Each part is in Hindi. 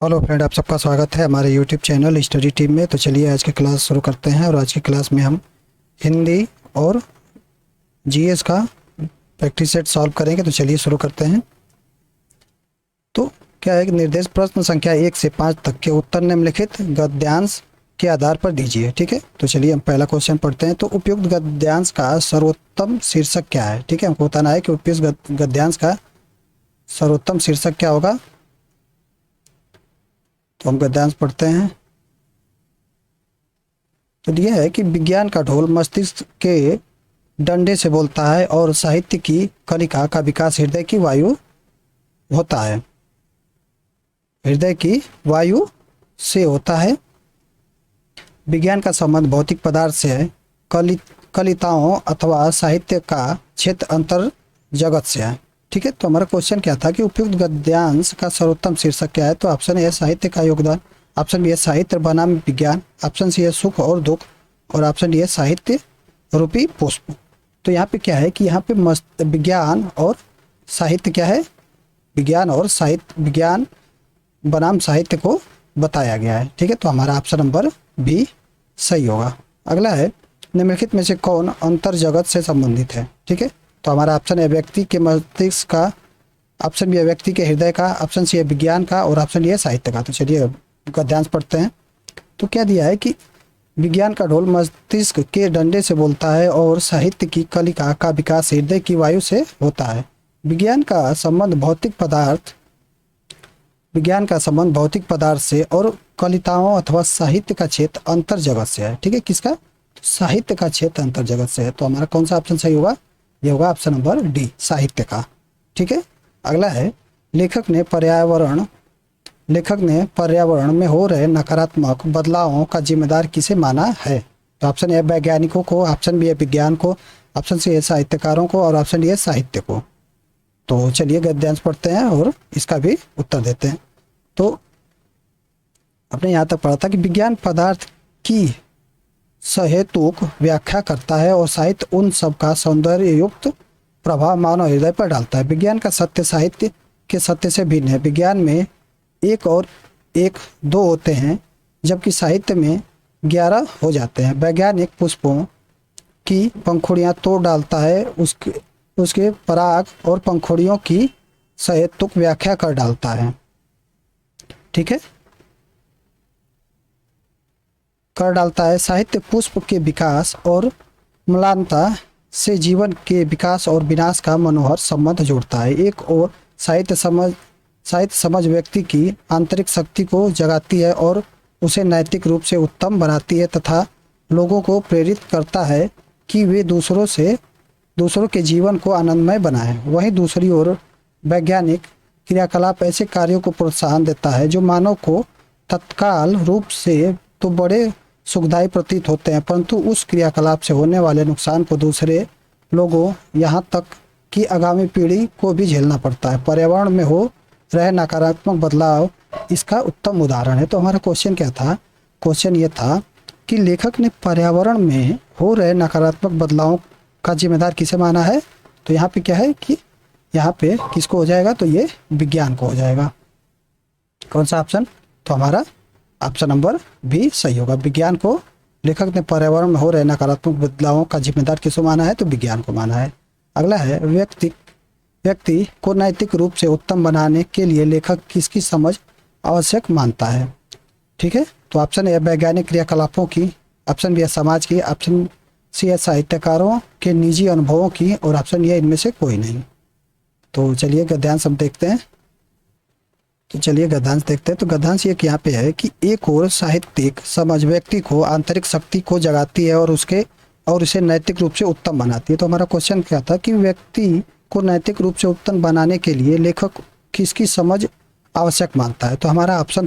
हेलो फ्रेंड, आप सबका स्वागत है हमारे यूट्यूब चैनल स्टडी टीम में। तो चलिए आज की क्लास शुरू करते हैं। और आज की क्लास में हम हिंदी और जीएस का प्रैक्टिस सेट सॉल्व करेंगे। तो चलिए शुरू करते हैं। तो क्या है कि निर्देश प्रश्न संख्या 1 से 5 तक के उत्तर निम्नलिखित गद्यांश के आधार पर दीजिए। ठीक है, तो चलिए हम पहला क्वेश्चन पढ़ते हैं। तो उपयुक्त गद्यांश का सर्वोत्तम शीर्षक क्या है? ठीक है, हमको बताना है कि उपयुक्त गद्यांश का सर्वोत्तम शीर्षक क्या होगा। तो हम गद्यांश पढ़ते हैं। तो यह है कि विज्ञान का ढोल मस्तिष्क के डंडे से बोलता है और साहित्य की कलिका का विकास हृदय की वायु होता है। हृदय की वायु से होता है। विज्ञान का संबंध भौतिक पदार्थ से है। कलिताओं अथवा साहित्य का क्षेत्र अंतर जगत से है। ठीक है, तो हमारा क्वेश्चन क्या था कि उपयुक्त गद्यांश का सर्वोत्तम शीर्षक क्या है? तो ऑप्शन ए साहित्य का योगदान, ऑप्शन बी है साहित्य बनाम विज्ञान, ऑप्शन सी है सुख और दुख, और ऑप्शन डी है साहित्य रूपी पुष्प। तो यहाँ पे क्या है कि यहाँ पे विज्ञान और साहित्य क्या है, विज्ञान और साहित्य, विज्ञान बनाम साहित्य को बताया गया है। ठीक है, तो हमारा ऑप्शन नंबर बी सही होगा। अगला है निम्नलिखित में से कौन अंतर जगत से संबंधित है? ठीक है, तो हमारा ऑप्शन है व्यक्ति के मस्तिष्क का, ऑप्शन बी है व्यक्ति के हृदय का, ऑप्शन सी है विज्ञान का, और ऑप्शन डी है साहित्य का। तो चलिए गद्यांश पढ़ते हैं। तो क्या दिया है कि विज्ञान का ढोल मस्तिष्क के डंडे से बोलता है और साहित्य की कलिका का विकास हृदय की वायु से होता है। विज्ञान का संबंध भौतिक पदार्थ से और कलिताओं अथवा साहित्य का क्षेत्र अंतर जगत से है। ठीक है, किसका? तो साहित्य का क्षेत्र अंतर जगत से है। तो हमारा कौन सा ऑप्शन सही होगा? ये होगा ऑप्शन नंबर डी, साहित्य का। ठीक है, अगला है लेखक ने पर्यावरण में हो रहे नकारात्मक बदलावों का जिम्मेदार किसे माना है? तो ऑप्शन ए वैज्ञानिकों को, ऑप्शन बी है विज्ञान को, ऑप्शन सी है साहित्यकारों को, और ऑप्शन डी है साहित्य को। तो चलिए गद्यांश पढ़ते हैं और इसका भी उत्तर देते हैं। तो आपने यहाँ तक पढ़ा था कि विज्ञान पदार्थ की सहेतुक व्याख्या करता है और साहित्य उन सब का सौंदर्य युक्त प्रभाव मानव हृदय पर डालता है। विज्ञान का सत्य साहित्य के सत्य से भिन्न है। विज्ञान में 1 और 1 2 होते हैं, जबकि साहित्य में 11 हो जाते हैं। वैज्ञानिक पुष्पों की पंखुड़ियां तोड़ डालता है, उसके पराग और पंखुड़ियों की सहेतुक व्याख्या कर डालता है। ठीक है, कर डालता है। साहित्य पुष्प के विकास और म्लानता से जीवन के विकास और विनाश का मनोहर संबंध जोड़ता है। एक और साहित्य समझ व्यक्ति की आंतरिक शक्ति को जगाती है और उसे नैतिक रूप से उत्तम बनाती है तथा लोगों को प्रेरित करता है कि वे दूसरों के जीवन को आनंदमय बनाएं। वहीं दूसरी ओर वैज्ञानिक क्रियाकलाप ऐसे कार्यों को प्रोत्साहन देता है जो मानव को तत्काल रूप से तो बड़े सुखदायी प्रतीत होते हैं, परंतु उस क्रियाकलाप से होने वाले नुकसान को दूसरे लोगों यहाँ तक कि आगामी पीढ़ी को भी झेलना पड़ता है। पर्यावरण में हो रहे नकारात्मक बदलाव इसका उत्तम उदाहरण है। तो हमारा क्वेश्चन क्या था? क्वेश्चन ये था कि लेखक ने पर्यावरण में हो रहे नकारात्मक बदलावों का जिम्मेदार किसे माना है? तो यहाँ पे क्या है कि यहाँ पे किसको हो जाएगा? तो ये विज्ञान को हो जाएगा। कौन सा ऑप्शन? तो हमारा ऑप्शन नंबर बी सही होगा। विज्ञान को लेखक ने पर्यावरण में हो रहे नकारात्मक बदलावों का जिम्मेदार किसको माना है? तो विज्ञान को माना है। अगला है व्यक्ति को नैतिक रूप से उत्तम बनाने के लिए लेखक किसकी समझ आवश्यक मानता है? ठीक है, तो ऑप्शन ए वैज्ञानिक क्रियाकलापों की, ऑप्शन बी है समाज की, ऑप्शन सी है साहित्यकारों के निजी अनुभवों की, और ऑप्शन ए इनमें से कोई नहीं। तो चलिए गद्यांश हम देखते हैं। तो गद्यांश ये यहाँ पे है कि एक और साहित्यिक समझ व्यक्ति को आंतरिक शक्ति को जगाती है और उसे नैतिक रूप से उत्तम बनाती है। तो हमारा क्वेश्चन क्या था कि व्यक्ति को नैतिक रूप से उत्तम बनाने के लिए लेखक किसकी समझ आवश्यक मानता है? तो हमारा ऑप्शन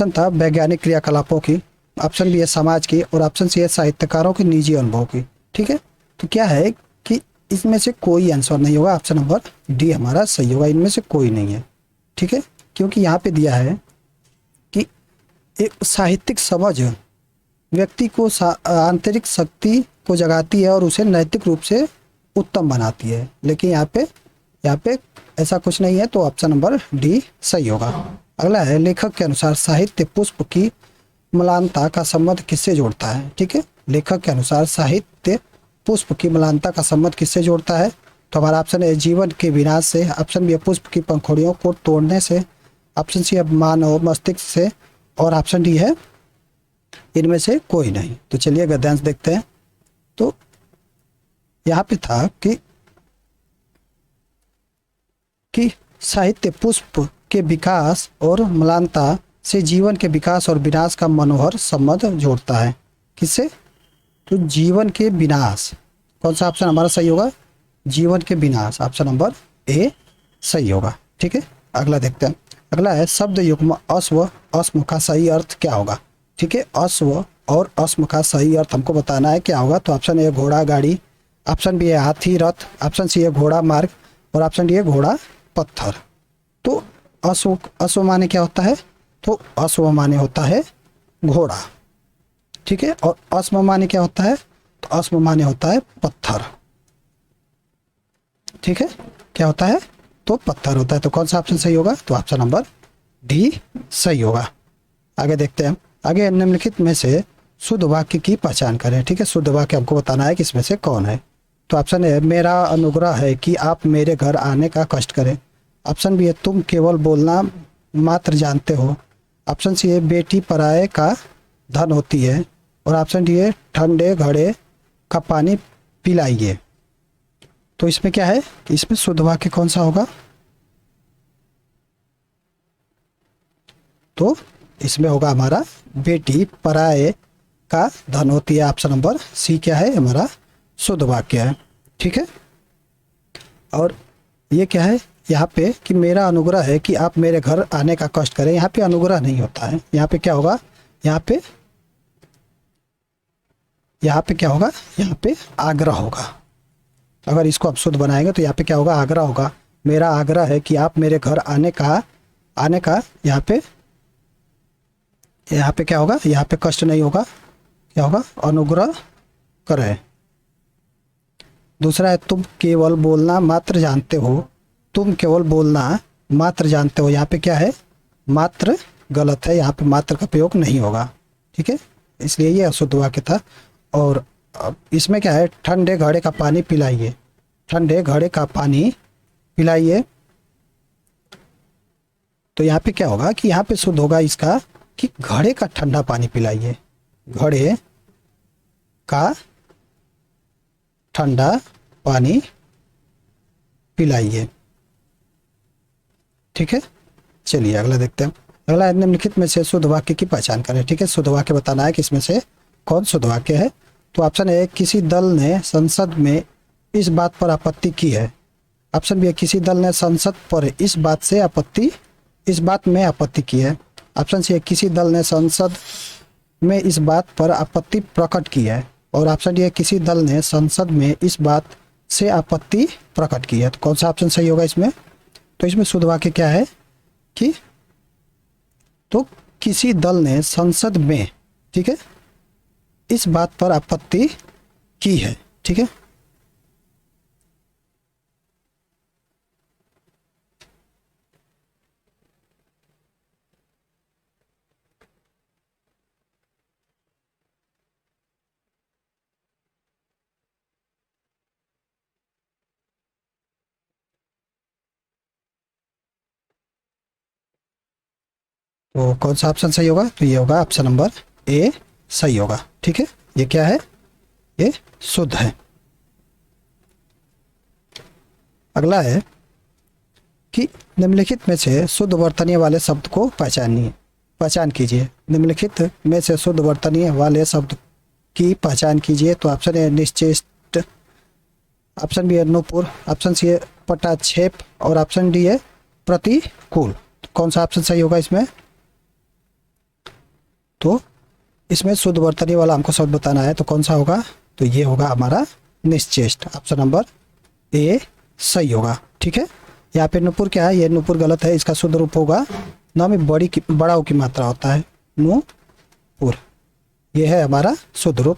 था वैज्ञानिक क्रियाकलापों की, ऑप्शन बी है समाज की, और ऑप्शन सी है साहित्यकारों के निजी अनुभव की। ठीक है, तो क्या है कि इसमें से कोई आंसर नहीं होगा। ऑप्शन नंबर डी हमारा सही होगा, इनमें से कोई नहीं है। ठीक है, क्योंकि यहाँ पे दिया है कि एक साहित्यिक समझ व्यक्ति को आंतरिक शक्ति को जगाती है और उसे नैतिक रूप से उत्तम बनाती है, लेकिन यहाँ पे ऐसा कुछ नहीं है। तो ऑप्शन नंबर डी सही होगा। अगला है लेखक के अनुसार साहित्य पुष्प की म्लानता का संबंध किससे जोड़ता है। ठीक है, लेखक के अनुसार साहित्य पुष्प की म्लानता का संबंध किससे जोड़ता है। तो हमारा ऑप्शन है जीवन के विनाश से, ऑप्शन बी है पुष्प की पंखुड़ियों को तोड़ने से, ऑप्शन सी है मानव मस्तिष्क से, और ऑप्शन डी है इनमें से कोई नहीं। तो चलिए गद्यांश देखते हैं। तो यहाँ पे था कि साहित्य पुष्प के विकास और म्लानता से जीवन के विकास और विनाश का मनोहर संबंध जोड़ता है। किससे? तो जीवन के विनाश। कौन सा ऑप्शन हमारा सही होगा? जीवन के विनाश, ऑप्शन नंबर ए सही होगा। ठीक है, अगला देखते हैं। अगला है शब्द युग्म अश्व अश्म का सही अर्थ क्या होगा। ठीक है, अश्व और अश्म का सही अर्थ हमको बताना है क्या होगा। तो ऑप्शन ए घोड़ा गाड़ी, ऑप्शन बी है हाथी रथ, ऑप्शन सी है घोड़ा मार्ग, और ऑप्शन डी है घोड़ा पत्थर। तो अश्व माने क्या होता है? तो अश्व माने होता है घोड़ा। ठीक है, और अश्म माने क्या होता है? तो अश्म माने होता है पत्थर। ठीक है, क्या होता है? तो पत्थर होता है। तो कौन सा ऑप्शन सही होगा? तो ऑप्शन नंबर डी सही होगा। आगे देखते हैं। आगे निम्नलिखित में से शुद्ध वाक्य की पहचान करें। ठीक है, शुद्ध वाक्य हमको बताना है कि इसमें से कौन है। तो ऑप्शन है मेरा अनुग्रह है कि आप मेरे घर आने का कष्ट करें, ऑप्शन बी है तुम केवल बोलना मात्र जानते हो, ऑप्शन सी है बेटी पराये का धन होती है, और ऑप्शन डी है ठंडे घड़े का पानी पिलाइए। तो इसमें क्या है कि इसमें शुद्ध वाक्य कौन सा होगा? तो इसमें होगा हमारा बेटी पराये का धन होती है। ऑप्शन नंबर सी क्या है? हमारा शुद्ध वाक्य है। ठीक है, और ये क्या है यहाँ पे कि मेरा अनुग्रह है कि आप मेरे घर आने का कष्ट करें। यहाँ पे अनुग्रह नहीं होता है, यहाँ पे क्या होगा? यहाँ पे क्या होगा? यहाँ पे आग्रह होगा। अगर इसको आप शुद्ध बनाएंगे तो यहाँ पे क्या होगा? आग्रह होगा। मेरा आग्रह है कि आप मेरे घर आने का यहाँ पे क्या होगा? यहाँ पे कष्ट नहीं होगा, क्या होगा? अनुग्रह करें। दूसरा है तुम केवल बोलना मात्र जानते हो, तुम केवल बोलना मात्र जानते हो। यहाँ पे क्या है? मात्र गलत है, यहाँ पे मात्र का प्रयोग नहीं होगा। ठीक है, इसलिए ये अशुद्ध वाक्य था। और इसमें क्या है? ठंडे घड़े का पानी पिलाइए, ठंडे घड़े का पानी पिलाइए। तो यहाँ पे क्या होगा कि यहाँ पे शुद्ध होगा इसका कि घड़े का ठंडा पानी पिलाइए, घड़े का ठंडा पानी पिलाइए। ठीक है, चलिए अगला देखते हैं। अगला है निम्नलिखित में से शुद्ध वाक्य की पहचान करें। ठीक है, शुद्ध वाक्य बताना है कि इसमें से कौन शुद्ध वाक्य है। तो ऑप्शन ए किसी दल ने संसद में इस बात पर आपत्ति की है, ऑप्शन बी किसी दल ने संसद पर इस बात में आपत्ति की है, ऑप्शन सी किसी दल ने संसद में इस बात पर आपत्ति प्रकट की है, और ऑप्शन डी किसी दल ने संसद में इस बात से आपत्ति प्रकट की है। तो कौन सा ऑप्शन सही होगा इसमें? तो इसमें शुद्ध वाक्य क्या है कि तो किसी दल ने संसद में, ठीक है, इस बात पर आपत्ति की है। ठीक है, तो कौन सा ऑप्शन सही होगा? तो ये होगा ऑप्शन नंबर ए सही होगा। ठीक है, ये क्या है? ये शुद्ध है। अगला है कि निम्नलिखित में से शुद्ध वर्तनीय वाले शब्द को पहचान कीजिए। निम्नलिखित में से शुद्ध वर्तनीय वाले शब्द की पहचान कीजिए। तो ऑप्शन ए निश्चेष्ट, ऑप्शन बी है नूपुर, ऑप्शन सी है पटाक्षेप, और ऑप्शन डी है प्रतिकूल। कौन सा ऑप्शन सही होगा इसमें? तो इसमें शुद्ध वर्तनी वाला हमको शब्द बताना है, तो कौन सा होगा? तो ये होगा हमारा निश्चेष्ट, ऑप्शन नंबर ए सही होगा। ठीक है, यहाँ पे नुपुर क्या है? ये नुपुर गलत है, इसका शुद्ध रूप होगा न में बड़ाऊ की मात्रा होता है, नुपुर। ये है हमारा शुद्ध रूप।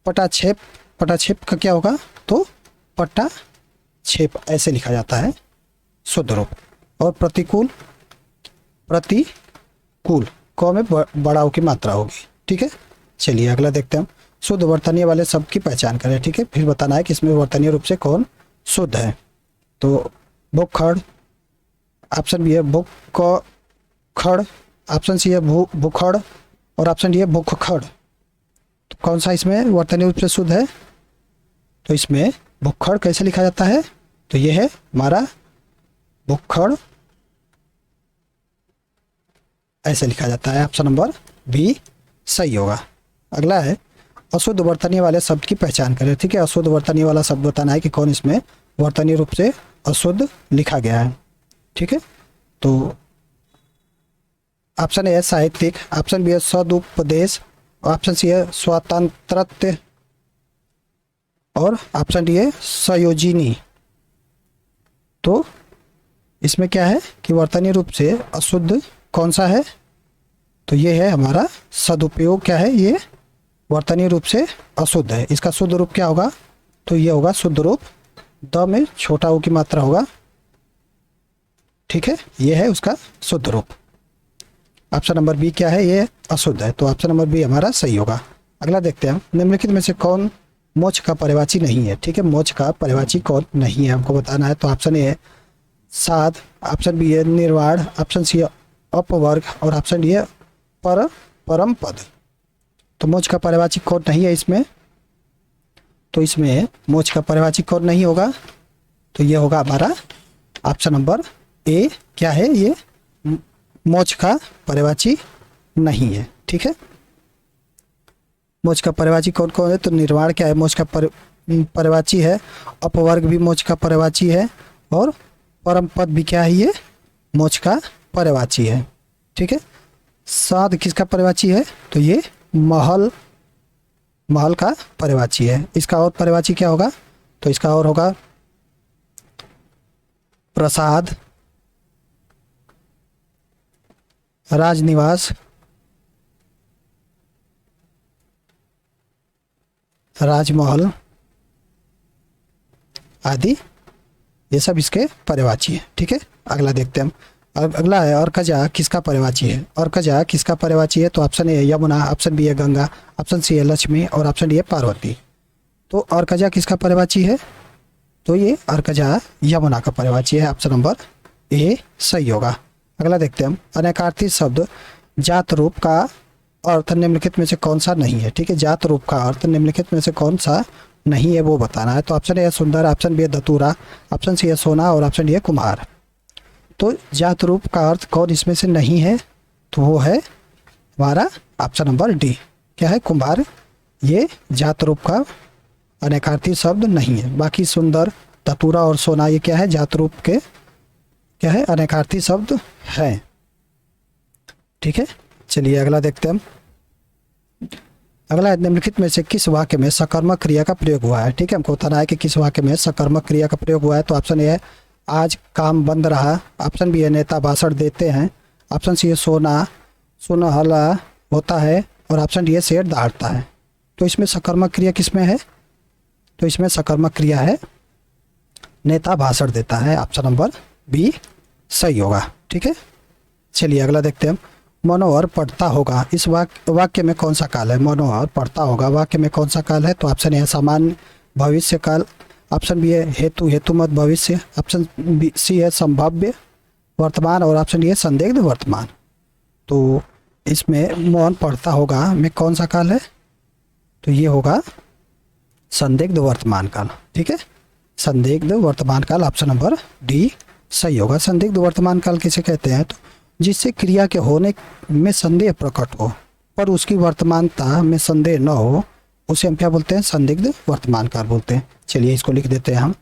पटाक्षेप का क्या होगा? तो पटाक्षेप ऐसे लिखा जाता है शुद्ध रूप। और प्रतिकूल प्रतिकूल, क में बड़ा की मात्रा होगी। ठीक है, चलिए अगला देखते हैं हम। शुद्ध वर्तनीय वाले शब्द की पहचान करें। ठीक है, फिर बताना है कि इसमें वर्तनीय रूप से कौन शुद्ध है। तो भूखड़, ऑप्शन बी है भूखड़, ऑप्शन सी है भूखड़ और ऑप्शन डी है भूखखड़। तो कौन सा इसमें वर्तनीय रूप से शुद्ध है? तो इसमें भूखड़ कैसे लिखा जाता है? तो ये है हमारा भूखड़, ऐसे लिखा जाता है। ऑप्शन नंबर बी सही होगा। अगला है अशुद्ध वर्तनीय वाले शब्द की पहचान करें। ठीक है, अशुद्ध वर्तनीय वाला शब्द बताना है कि कौन इसमें वर्तनीय रूप से अशुद्ध लिखा गया है। ठीक है, तो ऑप्शन ए है साहित्यिक, ऑप्शन बी है सदुपदेश, ऑप्शन सी है स्वातंत्र्य और ऑप्शन डी है संयोजिनी। तो इसमें क्या है कि वर्तनीय रूप से अशुद्ध कौन सा है? तो ये है हमारा सदुपयोग। क्या है ये? वर्तनीय रूप से अशुद्ध है। इसका शुद्ध रूप क्या होगा? तो ये होगा शुद्ध रूप द में छोटा ओ की मात्रा होगा। ठीक है, ये है उसका शुद्ध रूप। ऑप्शन नंबर बी क्या है? ये अशुद्ध है, तो ऑप्शन नंबर बी हमारा सही होगा। अगला देखते हैं हम, निम्नलिखित में से कौन मोक्ष का पर्यायवाची नहीं है? ठीक है, मोक्ष का पर्यायवाची कौन नहीं है हमको बताना है। तो ऑप्शन ए है साध, ऑप्शन बी है निर्वाण, ऑप्शन सी है अपवर्ग और ऑप्शन डी है परम पद। तो मोक्ष का पर्यायवाची कौन नहीं है इसमें? तो इसमें मोक्ष का पर्यायवाची कौन नहीं होगा? तो ये होगा हमारा ऑप्शन नंबर ए। क्या है ये? मोक्ष का पर्यायवाची नहीं है। ठीक है, मोक्ष का पर्यायवाची कौन कौन है? तो निर्वाण क्या है? मोक्ष का पर्यायवाची है। अपवर्ग भी मोक्ष का पर्यायवाची है और परम पद भी क्या है? ये मोक्ष का पर्यायवाची है। ठीक है, साध किसका पर्यायवाची है? तो ये महल का पर्यायवाची है। इसका और पर्यायवाची क्या होगा? तो इसका और होगा प्रसाद, राजनिवास, राजमहल आदि, ये सब इसके पर्यायवाची है। ठीक है, अगला देखते हैं हम। अगला है अर्कजा किसका पर्यायवाची है? अर्कजा किसका पर्यायवाची है? तो ऑप्शन ए है यमुना, ऑप्शन बी है गंगा, ऑप्शन सी है लक्ष्मी और ऑप्शन डी है पार्वती। तो अर्कजा किसका पर्यायवाची है? तो ये अर्कजा यमुना का पर्यायवाची है। ऑप्शन नंबर ए सही होगा। अगला देखते हैं हम, अनेकार्थी शब्द जात रूप का अर्थ निम्नलिखित में से कौन सा नहीं है? ठीक है, जात रूप का अर्थ निम्नलिखित में से कौन सा नहीं है वो बताना है। तो ऑप्शन ए है सुंदर, ऑप्शन बी है धतूरा, ऑप्शन सी है सोना और ऑप्शन डी है कुम्हार। तो जात रूप का अर्थ कौन इसमें से नहीं है? तो वो है हमारा ऑप्शन नंबर डी। क्या है? कुम्हार। ये जात रूप का अनेकार्थी शब्द नहीं है। बाकी सुंदर, धतूरा और सोना ये क्या है? जात रूप के क्या है? अनेकार्थी शब्द है। ठीक है, चलिए अगला देखते हैं हम। अगला निम्नलिखित में से किस वाक्य में सकर्मक क्रिया का प्रयोग हुआ है? ठीक है, हमको बताना है कि किस वाक्य में सकर्मक क्रिया का प्रयोग हुआ है। तो ऑप्शन ए है आज काम बंद रहा, ऑप्शन बी है नेता भाषण देते हैं, ऑप्शन सी है सोना सुनहला होता है और ऑप्शन डी है शेर दहाड़ता है। तो इसमें सकर्मक क्रिया किस में है? तो इसमें सकर्मक क्रिया है नेता भाषण देता है। ऑप्शन नंबर बी सही होगा। ठीक है, चलिए अगला देखते हैं हम। मनोहर पढ़ता होगा, इस वाक्य में कौन सा काल है? मनोहर पढ़ता होगा वाक्य में कौन सा काल है? तो ऑप्शन ए है सामान्य भविष्य काल, ऑप्शन बी है हेतुमत भविष्य, ऑप्शन बी सी है संभाव्य वर्तमान और ऑप्शन डी है संदिग्ध वर्तमान। तो इसमें मोहन पढ़ता होगा में कौन सा काल है? तो ये होगा संदिग्ध वर्तमान काल। ठीक है, संदिग्ध वर्तमान काल ऑप्शन नंबर डी सही होगा। संदिग्ध वर्तमान काल किसे कहते हैं? तो जिससे क्रिया के होने में संदेह प्रकट हो पर उसकी वर्तमानता में संदेह न हो, उसे हम क्या बोलते हैं? संदिग्ध वर्तमान काल बोलते हैं। चलिए इसको लिख देते हैं हम,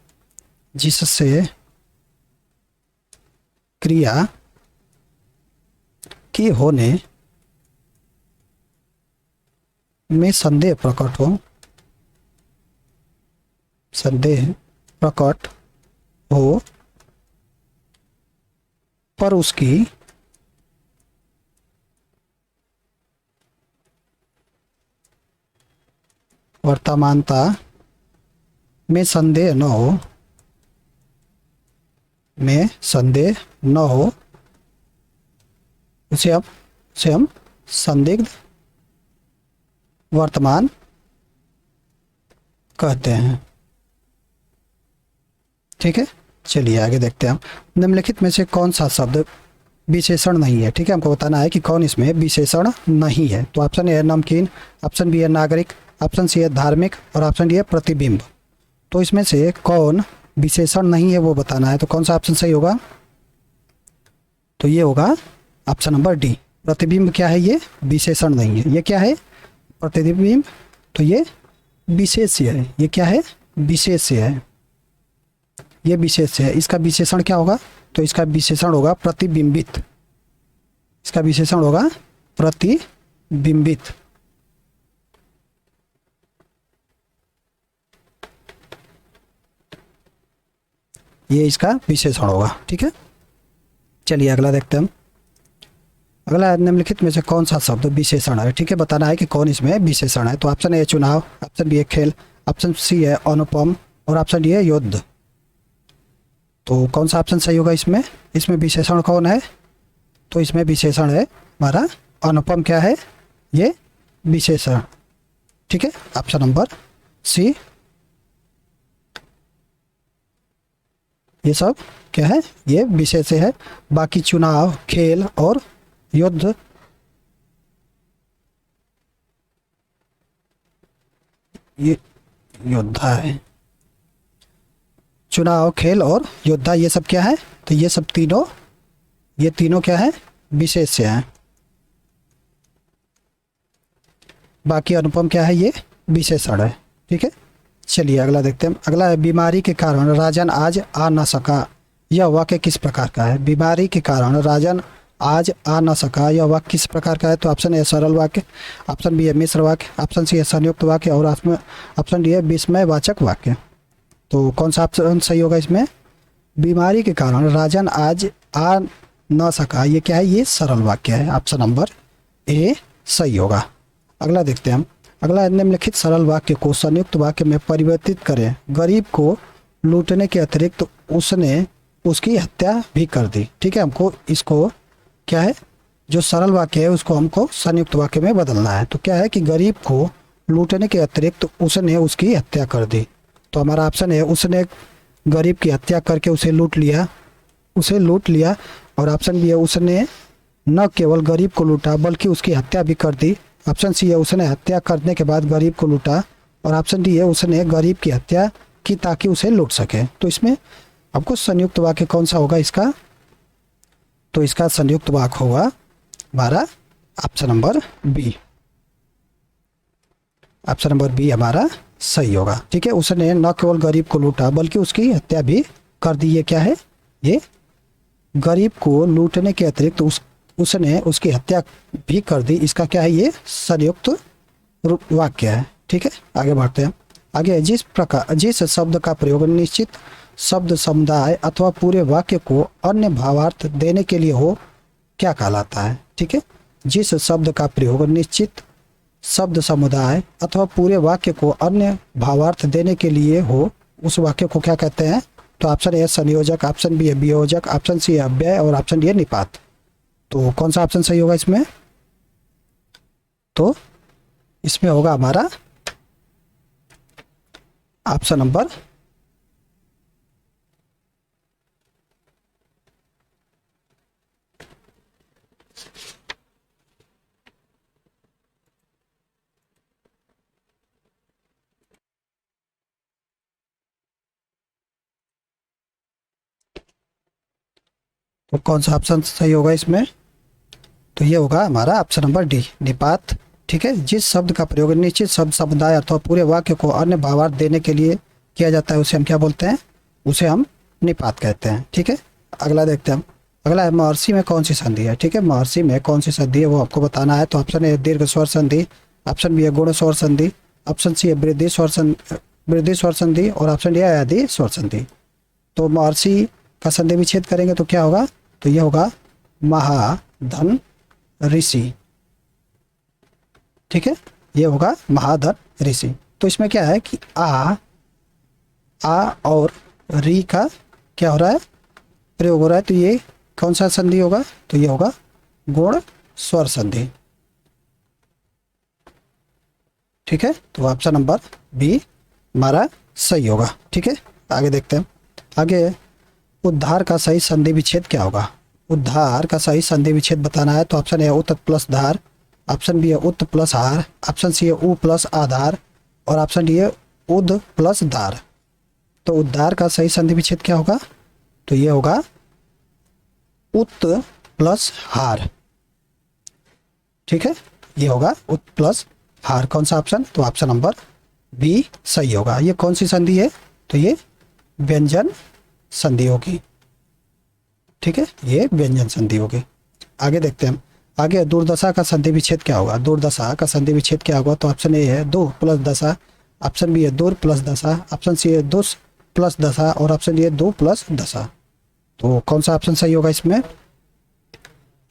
जिससे क्रिया के होने में संदेह प्रकट हो पर उसकी वर्तमानता में संदेह न हो उसे हम संदिग्ध वर्तमान कहते हैं। ठीक है, चलिए आगे देखते हैं हम। निम्नलिखित में से कौन सा शब्द विशेषण नहीं है? ठीक है, हमको बताना है कि कौन इसमें विशेषण नहीं है। तो ऑप्शन ए है नमकीन, ऑप्शन बी है नागरिक, ऑप्शन सी है धार्मिक और ऑप्शन डी है प्रतिबिंब। तो इसमें से कौन विशेषण नहीं है वो बताना है। तो कौन सा ऑप्शन सही होगा? तो ये होगा ऑप्शन नंबर डी। प्रतिबिंब क्या है? ये विशेषण नहीं है। ये क्या है? प्रतिबिंब। तो ये विशेष्य है। ये क्या है? विशेष्य है। ये विशेष्य है। इसका विशेषण क्या होगा? तो इसका विशेषण होगा प्रतिबिंबित। इसका विशेषण होगा प्रतिबिंबित। ये इसका विशेषण होगा। ठीक है, चलिए अगला देखते हैं हम। अगला निम्नलिखित में से कौन सा शब्द विशेषण है? ठीक है, बताना है कि कौन इसमें विशेषण है। तो ऑप्शन ए चुनाव, ऑप्शन बी है खेल, ऑप्शन सी है अनुपम और ऑप्शन डी है युद्ध। तो कौन सा ऑप्शन सही होगा इसमें? इसमें विशेषण कौन है? तो इसमें विशेषण है हमारा अनुपम। क्या है ये? विशेषण। ठीक है, ऑप्शन नंबर सी। ये सब क्या है? ये विशेष है। बाकी चुनाव, खेल और युद्ध ये योद्धा है। चुनाव, खेल और योद्धा ये सब क्या है? तो ये सब तीनों, ये तीनों क्या है? विशेष्य हैं। बाकी अनुपम क्या है? ये विशेषण है। ठीक है, चलिए अगला देखते हैं। अगला है बीमारी के कारण राजन आज आ न सका। यह वाक्य किस प्रकार का है? बीमारी के कारण राजन आज आ न सका, यह वाक्य किस प्रकार का है? तो ऑप्शन ए सरल वाक्य, ऑप्शन बी है मिश्र वाक्य, ऑप्शन सी है संयुक्त वाक्य और ऑप्शन डी है विस्मयवाचक वाक्य। तो कौन सा ऑप्शन सही होगा इसमें? बीमारी के कारण राजन आज आ न सका, ये क्या है? ये सरल वाक्य है। ऑप्शन नंबर ए सही होगा। अगला देखते हैं हम। अगला निम्नलिखित सरल वाक्य को संयुक्त वाक्य में परिवर्तित करें। गरीब को लूटने के अतिरिक्त उसने उसकी हत्या भी कर दी। ठीक है, हमको इसको क्या है, जो सरल वाक्य है उसको हमको संयुक्त वाक्य में बदलना है। तो क्या है कि गरीब को लूटने के अतिरिक्त उसने उसकी हत्या कर दी। तो हमारा ऑप्शन है उसने गरीब की हत्या करके उसे लूट लिया और ऑप्शन बी है उसने न केवल गरीब को लूटा बल्कि उसकी हत्या भी कर दी। ऑप्शन सी है उसने हत्या करने के बाद गरीब को लूटा और ऑप्शन डी है उसने गरीब की हत्या की ताकि उसे लूट सके। तो इसमें आपको संयुक्त वाक्य कौन सा होगा इसका? तो इसका संयुक्त वाक्य होगा हमारा option number B. Option number B हमारा सही होगा। ठीक है, उसने न केवल गरीब को लूटा बल्कि उसकी हत्या भी कर दी। ये क्या है? ये गरीब को लूटने के अतिरिक्त उसने उसकी हत्या भी कर दी। इसका क्या है? ये संयुक्त वाक्य है। ठीक है, आगे बढ़ते हैं। आगे जिस शब्द का प्रयोग निश्चित शब्द समुदाय अथवा पूरे वाक्य को अन्य भावार्थ देने के लिए हो क्या कहलाता है? ठीक है, जिस शब्द का प्रयोग निश्चित शब्द समुदाय अथवा पूरे वाक्य को अन्य भावार्थ देने के लिए हो उस वाक्य को क्या कहते हैं? तो ऑप्शन ए संयोजक, ऑप्शन बी है वियोजक, ऑप्शन सी है अव्यय और ऑप्शन डी है निपात। तो कौन सा ऑप्शन सही होगा इसमें? तो इसमें होगा हमारा ऑप्शन नंबर तो कौन सा ऑप्शन सही होगा इसमें? तो ये होगा हमारा ऑप्शन नंबर डी, निपात। ठीक है, जिस शब्द का प्रयोग निश्चित शब्द समुदाय अथवा पूरे वाक्य को अन्य भावार्थ देने के लिए किया जाता है उसे हम क्या बोलते हैं? उसे हम निपात कहते हैं। ठीक है, अगला देखते हैं हम। अगला है महर्षि में कौन सी संधि है? ठीक है, महर्षि में कौन सी संधि है वो आपको बताना है। तो ऑप्शन ए दीर्घ स्वर संधि, ऑप्शन बी है गुण स्वर संधि, ऑप्शन सी है वृद्धि स्वर संधि और ऑप्शन डी है आदि स्वर संधि। तो महर्षि का संधि विच्छेद करेंगे तो क्या होगा? तो ये होगा महाधन ऋषि। ठीक है, ये होगा महाधन ऋषि। तो इसमें क्या है कि आ और री का क्या हो रहा है? प्रयोग हो रहा है। तो ये कौन सा संधि होगा? तो ये होगा गुण स्वर संधि। ठीक है, तो ऑप्शन नंबर बी हमारा सही होगा। ठीक है, आगे देखते हैं। आगे उद्धार का सही संधि विच्छेद क्या होगा? उद्धार का सही संधि विच्छेद बताना है तो ऑप्शन ए है उत प्लस धार, ऑप्शन बी है उत प्लस हार, ऑप्शन सी है उ प्लस आधार और ऑप्शन डी है उद प्लस दार। तो उद्धार का सही संधि विच्छेद क्या होगा? तो ये होगा उत प्लस हार। ठीक है, ये होगा उत प्लस हार। कौन सा ऑप्शन? तो ऑप्शन नंबर बी सही होगा। ये कौन सी संधि है? तो ये व्यंजन संधि होगी। ठीक है, ये व्यंजन संधि होगी। आगे देखते हैं हम। आगे दुर्दशा का संधि विच्छेद क्या होगा? दुर्दशा का संधि विच्छेद क्या होगा? तो ऑप्शन ए है दो प्लस दशा, ऑप्शन बी है दूर प्लस दशा, ऑप्शन सी है दुस प्लस दशा और ऑप्शन डी है दो प्लस दशा। तो कौन सा ऑप्शन सही होगा इसमें?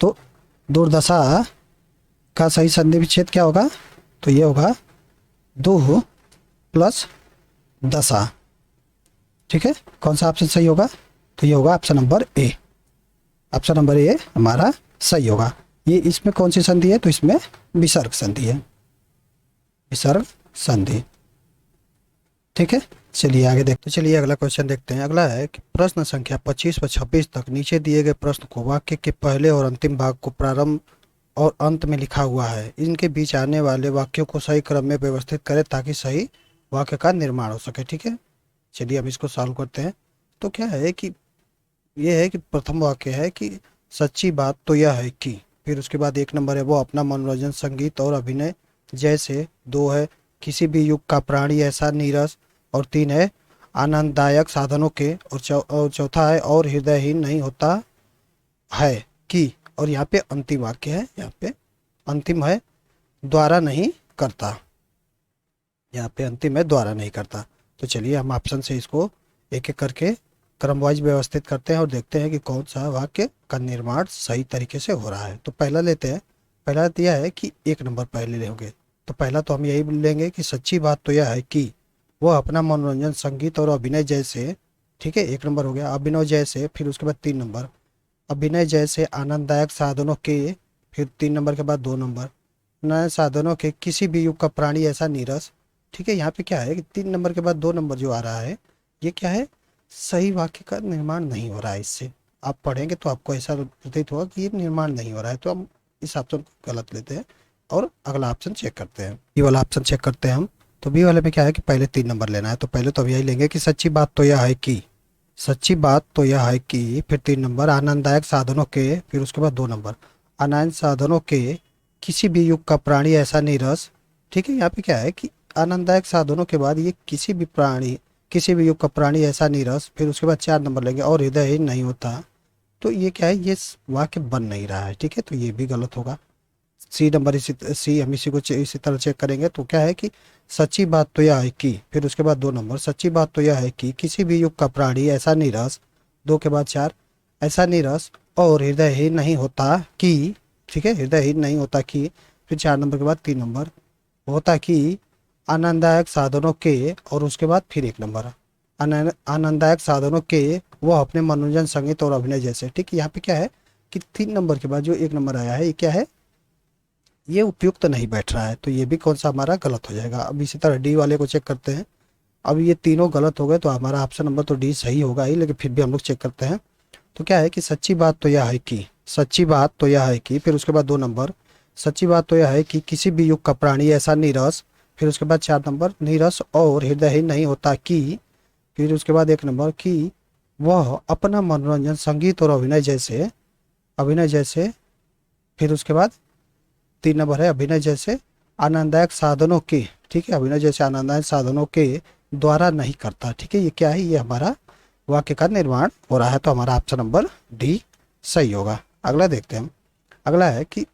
तो दुर्दशा का सही संधि विच्छेद क्या होगा? तो ये होगा दो प्लस दशा। ठीक है, कौन सा ऑप्शन सही होगा? तो ये होगा ऑप्शन नंबर ए। ऑप्शन नंबर ए हमारा सही होगा। ये इसमें कौन सी संधि है? तो इसमें विसर्ग संधि है, विसर्ग संधि। ठीक है, चलिए आगे देखते। चलिए अगला क्वेश्चन देखते हैं। अगला है कि प्रश्न संख्या 25 व 26 तक नीचे दिए गए प्रश्न को वाक्य के पहले और अंतिम भाग को प्रारंभ और अंत में लिखा हुआ है, इनके बीच आने वाले वाक्यों को सही क्रम में व्यवस्थित करें ताकि सही वाक्य का निर्माण हो सके। ठीक है, चलिए अब इसको सॉल्व करते हैं। तो क्या है कि ये है कि प्रथम वाक्य है कि सच्ची बात तो यह है कि, फिर उसके बाद एक नंबर है वो अपना मनोरंजन संगीत और अभिनय जैसे, दो है किसी भी युग का प्राणी ऐसा नीरस और तीन है आनंददायक साधनों के और चौथा है और हृदयहीन नहीं होता है कि, और यहाँ पे अंतिम वाक्य है, यहाँ पे अंतिम है द्वारा नहीं करता, यहाँ पे अंतिम है द्वारा नहीं करता। तो चलिए हम ऑप्शन से इसको एक एक करके क्रम वाइज व्यवस्थित करते हैं और देखते हैं कि कौन सा वाक्य का निर्माण सही तरीके से हो रहा है। तो पहला लेते हैं। पहला दिया है कि एक नंबर पहले लेंगे, तो पहला तो हम यही लेंगे कि सच्ची बात तो यह है कि वह अपना मनोरंजन संगीत और अभिनय जैसे, ठीक है, एक नंबर हो गया। अभिनय जैसे, फिर उसके बाद तीन नंबर अभिनय जैसे आनंददायक साधनों के, फिर तीन नंबर के बाद दो नंबर नए साधनों के किसी भी युग का प्राणी ऐसा नीरस। ठीक है, यहाँ पे क्या है कि तीन नंबर के बाद दो नंबर जो आ रहा है ये क्या है? सही वाक्य का निर्माण नहीं हो रहा है। इससे आप पढ़ेंगे तो आपको ऐसा प्रतीत होगा कि ये निर्माण नहीं हो रहा है। तो हम इस ऑप्शन को गलत लेते हैं और अगला ऑप्शन चेक करते हैं। बी वाला ऑप्शन चेक करते हैं हम। तो बी वाले में क्या है कि पहले तीन नंबर लेना है। तो पहले तो हम यही लेंगे कि सच्ची बात तो यह है कि, सच्ची बात तो यह है कि, फिर तीन नंबर आनंददायक साधनों के, फिर उसके बाद दो नंबर आनंद साधनों के किसी भी युग का प्राणी ऐसा नीरस। ठीक है, यहाँ पे क्या है कि आनंददायक साधनों के बाद ये किसी भी प्राणी, किसी भी युग का प्राणी ऐसा नीरस, फिर उसके बाद चार नंबर लेंगे और हृदयहीन नहीं होता। तो ये क्या है? ये वाक्य बन नहीं रहा है। ठीक है, तो ये भी गलत होगा। सी नंबर सी हम इसी को इसी तरह चेक करेंगे। तो क्या है कि सच्ची बात तो यह है कि, फिर उसके बाद दो नंबर सच्ची बात तो यह है कि किसी भी युग का प्राणी ऐसा नीरस, दो के बाद चार ऐसा नीरस और हृदयहीन नहीं होता कि, ठीक है, हृदयहीन नहीं होता कि, फिर चार नंबर के बाद तीन नंबर होता कि आनंददायक साधनों के, और उसके बाद फिर एक नंबर आनंददायक साधनों के वह अपने मनोरंजन संगीत और अभिनय जैसे। ठीक, यहाँ पे क्या है कि तीन नंबर के बाद जो एक नंबर आया है ये क्या है? ये उपयुक्त नहीं बैठ रहा है। तो ये भी कौन सा हमारा गलत हो जाएगा। अब इसी तरह डी वाले को चेक करते हैं। अब ये तीनों गलत हो गए तो हमारा ऑप्शन नंबर तो डी सही होगा ही, लेकिन फिर भी हम लोग चेक करते हैं। तो क्या है कि सच्ची बात तो यह है कि, सच्ची बात तो यह है कि, फिर उसके बाद दो नंबर सच्ची बात तो यह है कि किसी भी युग का प्राणी ऐसा नीरस, फिर उसके बाद चार नंबर नीरस और हृदयहीन नहीं होता कि, फिर उसके बाद एक नंबर कि वह अपना मनोरंजन संगीत और अभिनय जैसे, फिर उसके बाद तीन नंबर है अभिनय जैसे आनंददायक साधनों के, ठीक है, अभिनय जैसे आनंददायक साधनों के द्वारा नहीं करता। ठीक है, ये क्या है? ये हमारा वाक्य का निर्माण हो रहा है। तो हमारा ऑप्शन नंबर डी सही होगा। अगला देखते हैं हम। अगला है कि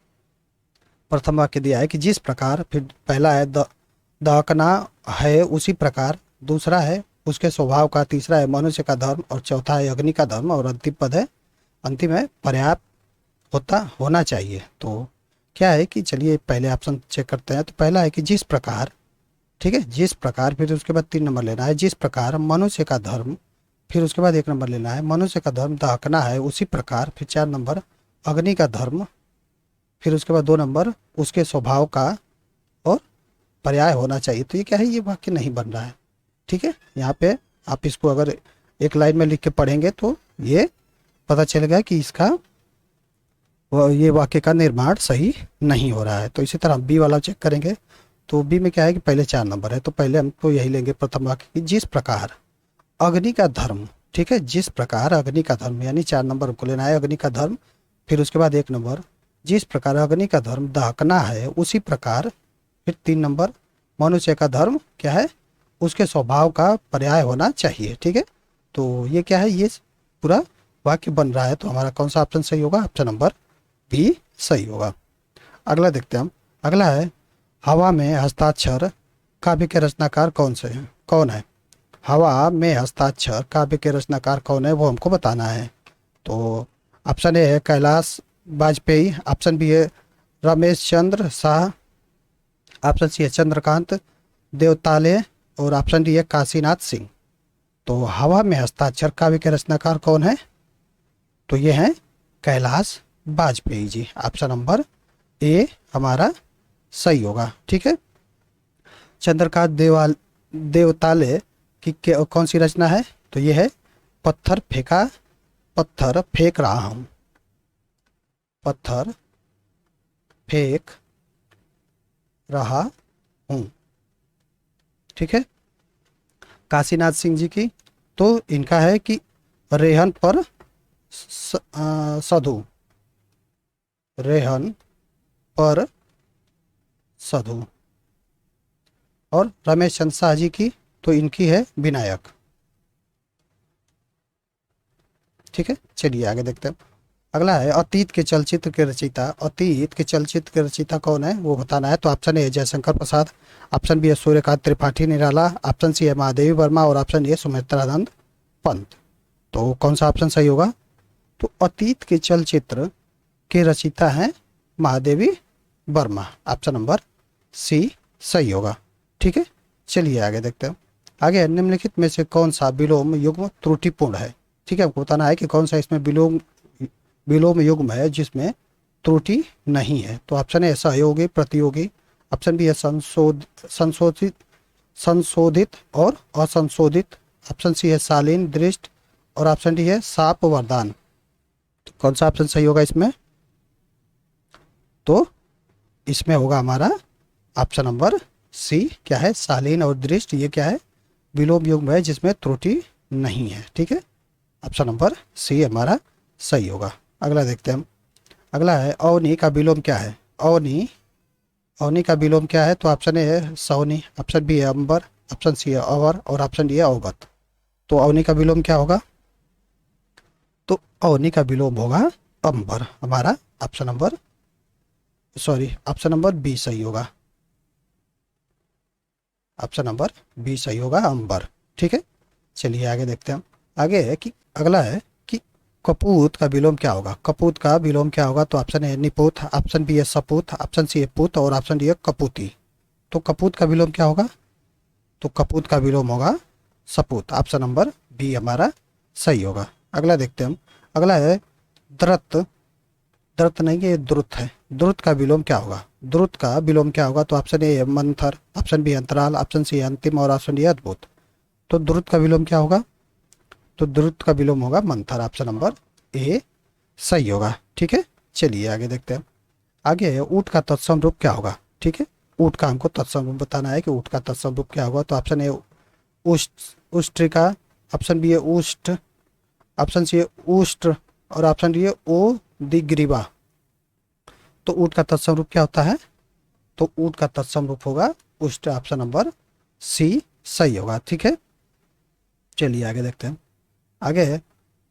प्रथम वाक्य दिया है कि जिस प्रकार, फिर पहला है दहकना है उसी प्रकार, दूसरा है उसके स्वभाव का, तीसरा है मनुष्य का धर्म और चौथा है अग्नि का धर्म और अंतिम पद है, अंतिम है पर्याप्त होना चाहिए। तो क्या है कि चलिए पहले ऑप्शन चेक करते हैं। तो पहला है कि जिस प्रकार, ठीक है, जिस प्रकार, फिर उसके बाद तीन नंबर लेना है जिस प्रकार मनुष्य का धर्म, फिर उसके बाद एक नंबर लेना है मनुष्य का धर्म दहकना है उसी प्रकार, फिर चार नंबर अग्नि का धर्म, फिर उसके बाद 2 नंबर उसके स्वभाव का और पर्याय होना चाहिए। तो ये क्या है, ये वाक्य नहीं बन रहा है। ठीक है, यहाँ पे आप इसको अगर एक लाइन में लिख के पढ़ेंगे तो ये पता चलेगा कि इसका ये वाक्य का निर्माण सही नहीं हो रहा है। तो इसी तरह हम बी वाला चेक करेंगे। तो बी में क्या है कि पहले 4 नंबर है, तो पहले हम तो यही लेंगे प्रथम वाक्य की, जिस प्रकार अग्नि का धर्म। ठीक है, जिस प्रकार अग्नि का धर्म, यानी 4 नंबर हमको लेना है, अग्नि का धर्म। फिर उसके बाद 1 नंबर, जिस प्रकार अग्नि का धर्म दहकना है उसी प्रकार। फिर 3 नंबर, मनुष्य का धर्म क्या है, उसके स्वभाव का पर्याय होना चाहिए। ठीक है, तो ये क्या है, ये पूरा वाक्य बन रहा है। तो हमारा कौन सा ऑप्शन सही होगा, ऑप्शन नंबर बी सही होगा। अगला देखते हैं हम। अगला है, हवा में हस्ताक्षर काव्य के रचनाकार कौन है। हवा में हस्ताक्षर काव्य के रचनाकार कौन है, वो हमको बताना है। तो ऑप्शन ए है कैलाश वाजपेयी, ऑप्शन बी है रमेश चंद्र शाह, ऑप्शन सी है चंद्रकांत देवताले, और ऑप्शन डी है काशीनाथ सिंह। तो हवा में हस्ताक्षर काव्य के रचनाकार कौन है, तो ये है कैलाश वाजपेयी जी। ऑप्शन नंबर ए हमारा सही होगा। ठीक है, चंद्रकांत देवताले की कौन सी रचना है, तो ये है पत्थर फेंक रहा हूं, पत्थर फेंक रहा हूं। ठीक है, काशीनाथ सिंह जी की, तो इनका है कि रेहन पर साधु, रेहन पर साधु। और रमेश चंद्र शाह जी की, तो इनकी है विनायक। ठीक है, चलिए आगे देखते हैं। अगला है, अतीत के चलचित्र के रचयिता, अतीत के चलचित्र के रचयिता कौन है वो बताना है। तो ऑप्शन ए है जयशंकर प्रसाद, ऑप्शन बी है सूर्यकांत त्रिपाठी निराला, ऑप्शन सी है महादेवी वर्मा, और ऑप्शन ए सुमित्रानंद पंत। तो कौन सा ऑप्शन सही होगा, तो अतीत के चलचित्र के रचयिता हैं Mahadevi Varma, option number C सही होगा। ठीक है, चलिए आगे देखते हैं। आगे, निम्नलिखित में से कौन सा विलोम युग्म त्रुटिपूर्ण है। ठीक है, हमको बताना है कि कौन सा इसमें विलोम युग्म है जिसमें त्रुटि नहीं है। तो ऑप्शन ए सहयोगी प्रतियोगी, ऑप्शन बी है संशोधित संशोधित और असंशोधित, ऑप्शन सी है शालीन दृष्ट, और ऑप्शन डी है साप वरदान। तो कौन सा ऑप्शन सही होगा इसमें, तो इसमें होगा हमारा ऑप्शन नंबर सी, क्या है शालीन और दृष्ट, ये क्या है विलोम युग्म है जिसमें त्रुटि नहीं है। ठीक है, ऑप्शन नंबर सी हमारा सही होगा। अगला देखते हैं हम। अगला है, अवनी का विलोम क्या है। अवनी का विलोम क्या है, तो ऑप्शन ए है सौनी, ऑप्शन बी है अंबर, ऑप्शन सी है अवर, और ऑप्शन डी है अवगत। तो अवनी का विलोम क्या होगा, तो अवनी का विलोम होगा अंबर। हमारा ऑप्शन नंबर बी सही होगा, ऑप्शन नंबर बी सही होगा अंबर। ठीक है, चलिए आगे देखते हैं हम। आगे है कि अगला है कि कपूत का विलोम क्या होगा। कपूत का विलोम क्या होगा, तो ऑप्शन ए निपुत, ऑप्शन बी है सपूत, ऑप्शन सी है पुत, और ऑप्शन डी है कपूती। तो कपूत का विलोम क्या होगा, तो कपूत का विलोम होगा सपूत, ऑप्शन नंबर बी हमारा सही होगा। अगला देखते हैं हम। अगला है द्रत, द्रत नहीं ये द्रुत है। द्रुत का विलोम क्या होगा, द्रुत का विलोम क्या होगा, तो ऑप्शन ए है मंथर, ऑप्शन बी अंतराल, ऑप्शन सी अंतिम, और ऑप्शन डी अद्भुत। तो द्रुत का विलोम क्या होगा, तो द्रुत का विलोम होगा मंथर, ऑप्शन नंबर ए सही होगा। ठीक है, चलिए आगे देखते हैं। आगे है ऊँट का तत्सम रूप क्या होगा। ठीक है, ऊँट का हमको तत्सम रूप बताना है कि ऊँट का तत्सम रूप क्या होगा। तो ऑप्शन ए उष्ट्रिका, ऑप्शन बी है उष्ट, ऑप्शन सी है उष्ट्र, और ऑप्शन डी है ओ दिग्रीवा। तो ऊँट का तत्सम रूप क्या होता है, तो ऊँट का तत्सम रूप होगा उष्ट, ऑप्शन नंबर सी सही होगा। ठीक है, चलिए आगे देखते हैं। आगे है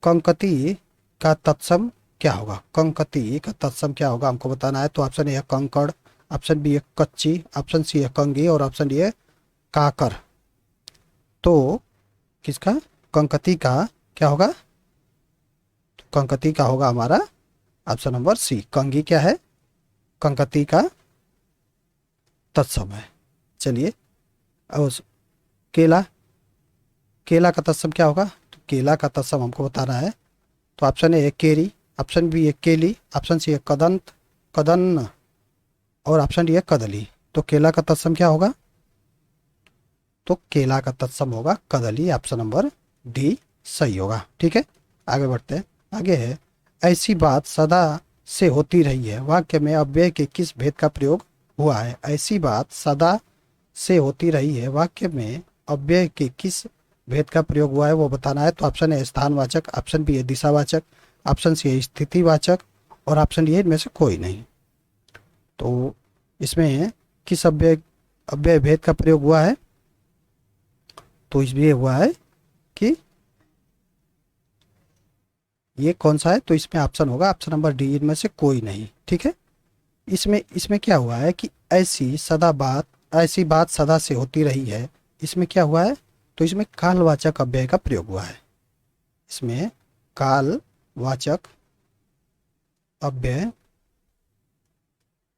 कंकती का तत्सम क्या होगा। कंकती का तत्सम क्या होगा हमको बताना है। तो ऑप्शन ए है कंकड़, ऑप्शन बी है कच्ची, ऑप्शन सी है कंगी, और ऑप्शन डी है काकर। तो किसका कंकती का क्या होगा, तो कंकती का होगा हमारा ऑप्शन नंबर सी। कंगी क्या है, कंकती का तत्सम है। चलिए, और केला, केला का तत्सम क्या होगा, तो केला का तत्सम हमको बताना है। तो ऑप्शन ए है केरी, ऑप्शन बी है केली, ऑप्शन सी है कदंत, कदन और ऑप्शन डी है कदली। तो केला का तत्सम क्या होगा? तो केला का तत्सम होगा कदली। ऑप्शन नंबर डी सही होगा। ठीक है, आगे बढ़ते हैं। आगे है, ऐसी बात सदा से होती रही है, वाक्य में अव्यय के किस भेद का प्रयोग हुआ है? ऐसी बात सदा से होती रही है, वाक्य में अव्यय के किस भेद का प्रयोग हुआ है वो बताना है। तो ऑप्शन है स्थानवाचक, ऑप्शन बी है दिशावाचक, ऑप्शन सी है स्थितिवाचक और ऑप्शन डी है इनमें से कोई नहीं। तो इसमें किस अव्यय अव्यय भेद का प्रयोग हुआ है? तो इसमें हुआ है कि ये कौन सा है? तो इसमें ऑप्शन होगा ऑप्शन नंबर डी, इनमें से कोई नहीं। ठीक है, इसमें इसमें क्या हुआ है कि ऐसी बात सदा से होती रही है, इसमें क्या हुआ है? तो इसमें कालवाचक अव्यय का प्रयोग हुआ है। इसमें कालवाचक अव्यय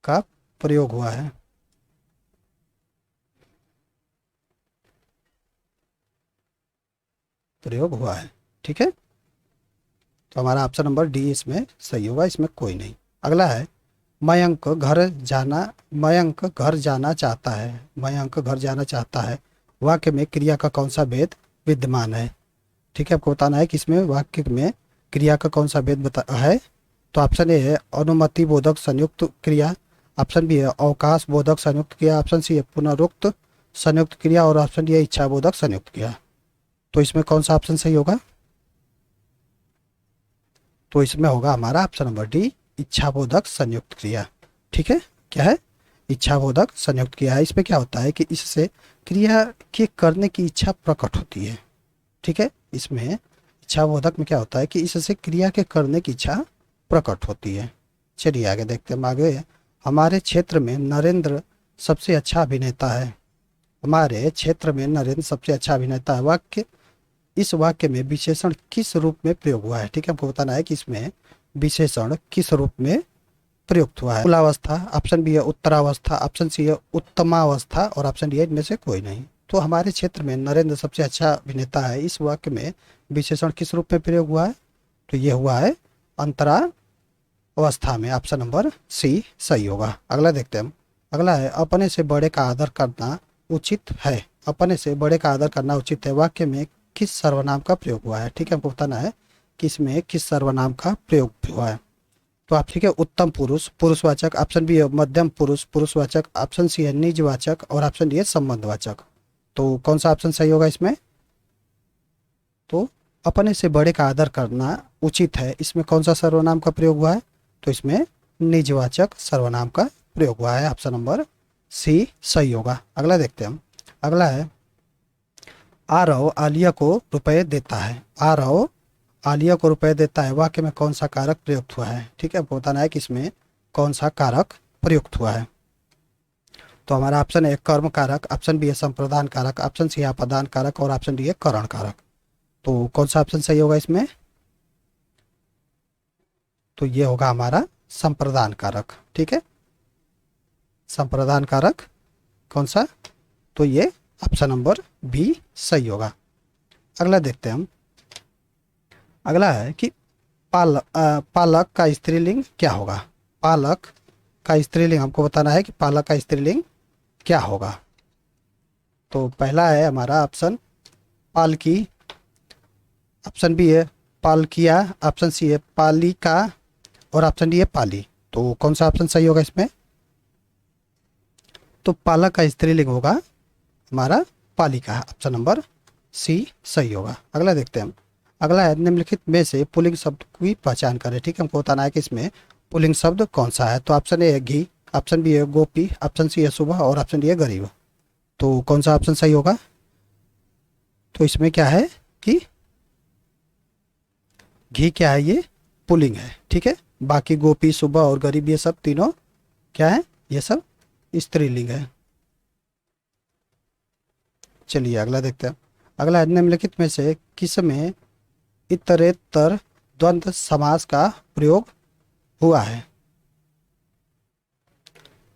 का प्रयोग हुआ है। ठीक है, तो हमारा ऑप्शन नंबर डी इसमें सही होगा, इसमें कोई नहीं। अगला है, मयंक घर जाना चाहता है। मयंक घर जाना चाहता है, वाक्य में क्रिया का कौन सा भेद विद्यमान है? ठीक है, आपको बताना है कि इसमें वाक्य में क्रिया का कौन सा भेद है। तो ऑप्शन ए है अनुमति बोधक संयुक्त क्रिया, ऑप्शन बी है अवकाश बोधक संयुक्त क्रिया, ऑप्शन सी है पुनरुक्त संयुक्त क्रिया और ऑप्शन डी है इच्छा बोधक संयुक्त क्रिया। तो इसमें कौन सा ऑप्शन सही होगा? तो इसमें होगा हमारा ऑप्शन नंबर डी इच्छाबोधक संयुक्त क्रिया। ठीक है, क्या है? इच्छाबोधक संयुक्त क्रिया है। इसमें क्या होता है कि इससे क्रिया के करने की इच्छा प्रकट होती है। ठीक है, इसमें इच्छाबोधक में क्या होता है कि इससे क्रिया के करने की इच्छा प्रकट होती है। चलिए आगे देखते हैं। आगे, हमारे क्षेत्र में नरेंद्र सबसे अच्छा अभिनेता है। हमारे क्षेत्र में नरेंद्र सबसे अच्छा अभिनेता है, वाक्य इस वाक्य में विशेषण किस रूप में प्रयोग हुआ है? ठीक है, हमको बताना है कि इसमें विशेषण किस रूप में प्रयुक्त हुआ है। मूलावस्था, ऑप्शन बी है उत्तरावस्था, ऑप्शन सी है उत्तमावस्था और ऑप्शन डी है इनमें से कोई नहीं। तो हमारे क्षेत्र में नरेंद्र सबसे अच्छा अभिनेता है, इस वाक्य में विशेषण किस रूप में प्रयोग हुआ है? तो ये हुआ है अंतरावस्था में। ऑप्शन नंबर सी सही होगा। अगला देखते हैं हम। अगला है, अपने से बड़े का आदर करना उचित है। अपने से बड़े का आदर करना उचित है, वाक्य में किस सर्वनाम का प्रयोग हुआ है? ठीक है, हमको बताना है कि इसमें किस सर्वनाम का प्रयोग हुआ है। तो आप ठीक है, उत्तम पुरुष पुरुषवाचक, ऑप्शन बी है मध्यम पुरुष पुरुषवाचक, ऑप्शन सी है निजवाचक और ऑप्शन डी है संबंधवाचक। तो कौन सा ऑप्शन सही होगा इसमें? तो अपने से बड़े का आदर करना उचित है, इसमें कौन सा सर्वनाम का प्रयोग हुआ है? तो इसमें निजवाचक सर्वनाम का प्रयोग हुआ है। ऑप्शन नंबर सी सही होगा। अगला देखते हैं हम। अगला है, आरव आलिया को रुपए देता है। आरव आलिया को रुपए देता है, वाक्य में कौन सा कारक प्रयुक्त हुआ है? ठीक है, आपको बताना है कि इसमें कौन सा कारक प्रयुक्त हुआ है। तो हमारा ऑप्शन है कर्म कारक, ऑप्शन बी है संप्रदान कारक, ऑप्शन सी है अपदान कारक और ऑप्शन डी है करण कारक। तो कौन सा ऑप्शन सही होगा इसमें? तो ये होगा हमारा संप्रदान कारक। ठीक है, संप्रदान कारक कौन सा? तो ये ऑप्शन नंबर बी सही होगा। अगला देखते हैं हम। अगला है कि पालक का स्त्रीलिंग क्या होगा? पालक का स्त्रीलिंग हमको बताना है कि पालक का स्त्रीलिंग क्या होगा। तो पहला है हमारा ऑप्शन पालकी, ऑप्शन बी है पालकिया, ऑप्शन सी है पालिका और ऑप्शन डी है पाली। तो कौन सा ऑप्शन सही होगा इसमें? तो पालक का स्त्रीलिंग होगा हमारा पालिका। ऑप्शन नंबर सी सही होगा। अगला देखते हैं हम। अगला है, निम्नलिखित में से पुल्लिंग शब्द की पहचान करें। ठीक है, हमको बताना है कि इसमें पुल्लिंग शब्द कौन सा है। तो ऑप्शन ए है घी, ऑप्शन बी है गोपी, ऑप्शन सी है सुबह और ऑप्शन डी है गरीब। तो कौन सा ऑप्शन सही होगा? तो इसमें क्या है कि घी क्या है? ये पुल्लिंग है। ठीक है, बाकी गोपी सुबह और गरीब ये सब तीनों क्या है? ये सब स्त्रीलिंग है। चलिए अगला देखते हैं। अगला है, निम्नलिखित में से किस में इतरेतर द्वंद्व समास का प्रयोग हुआ है?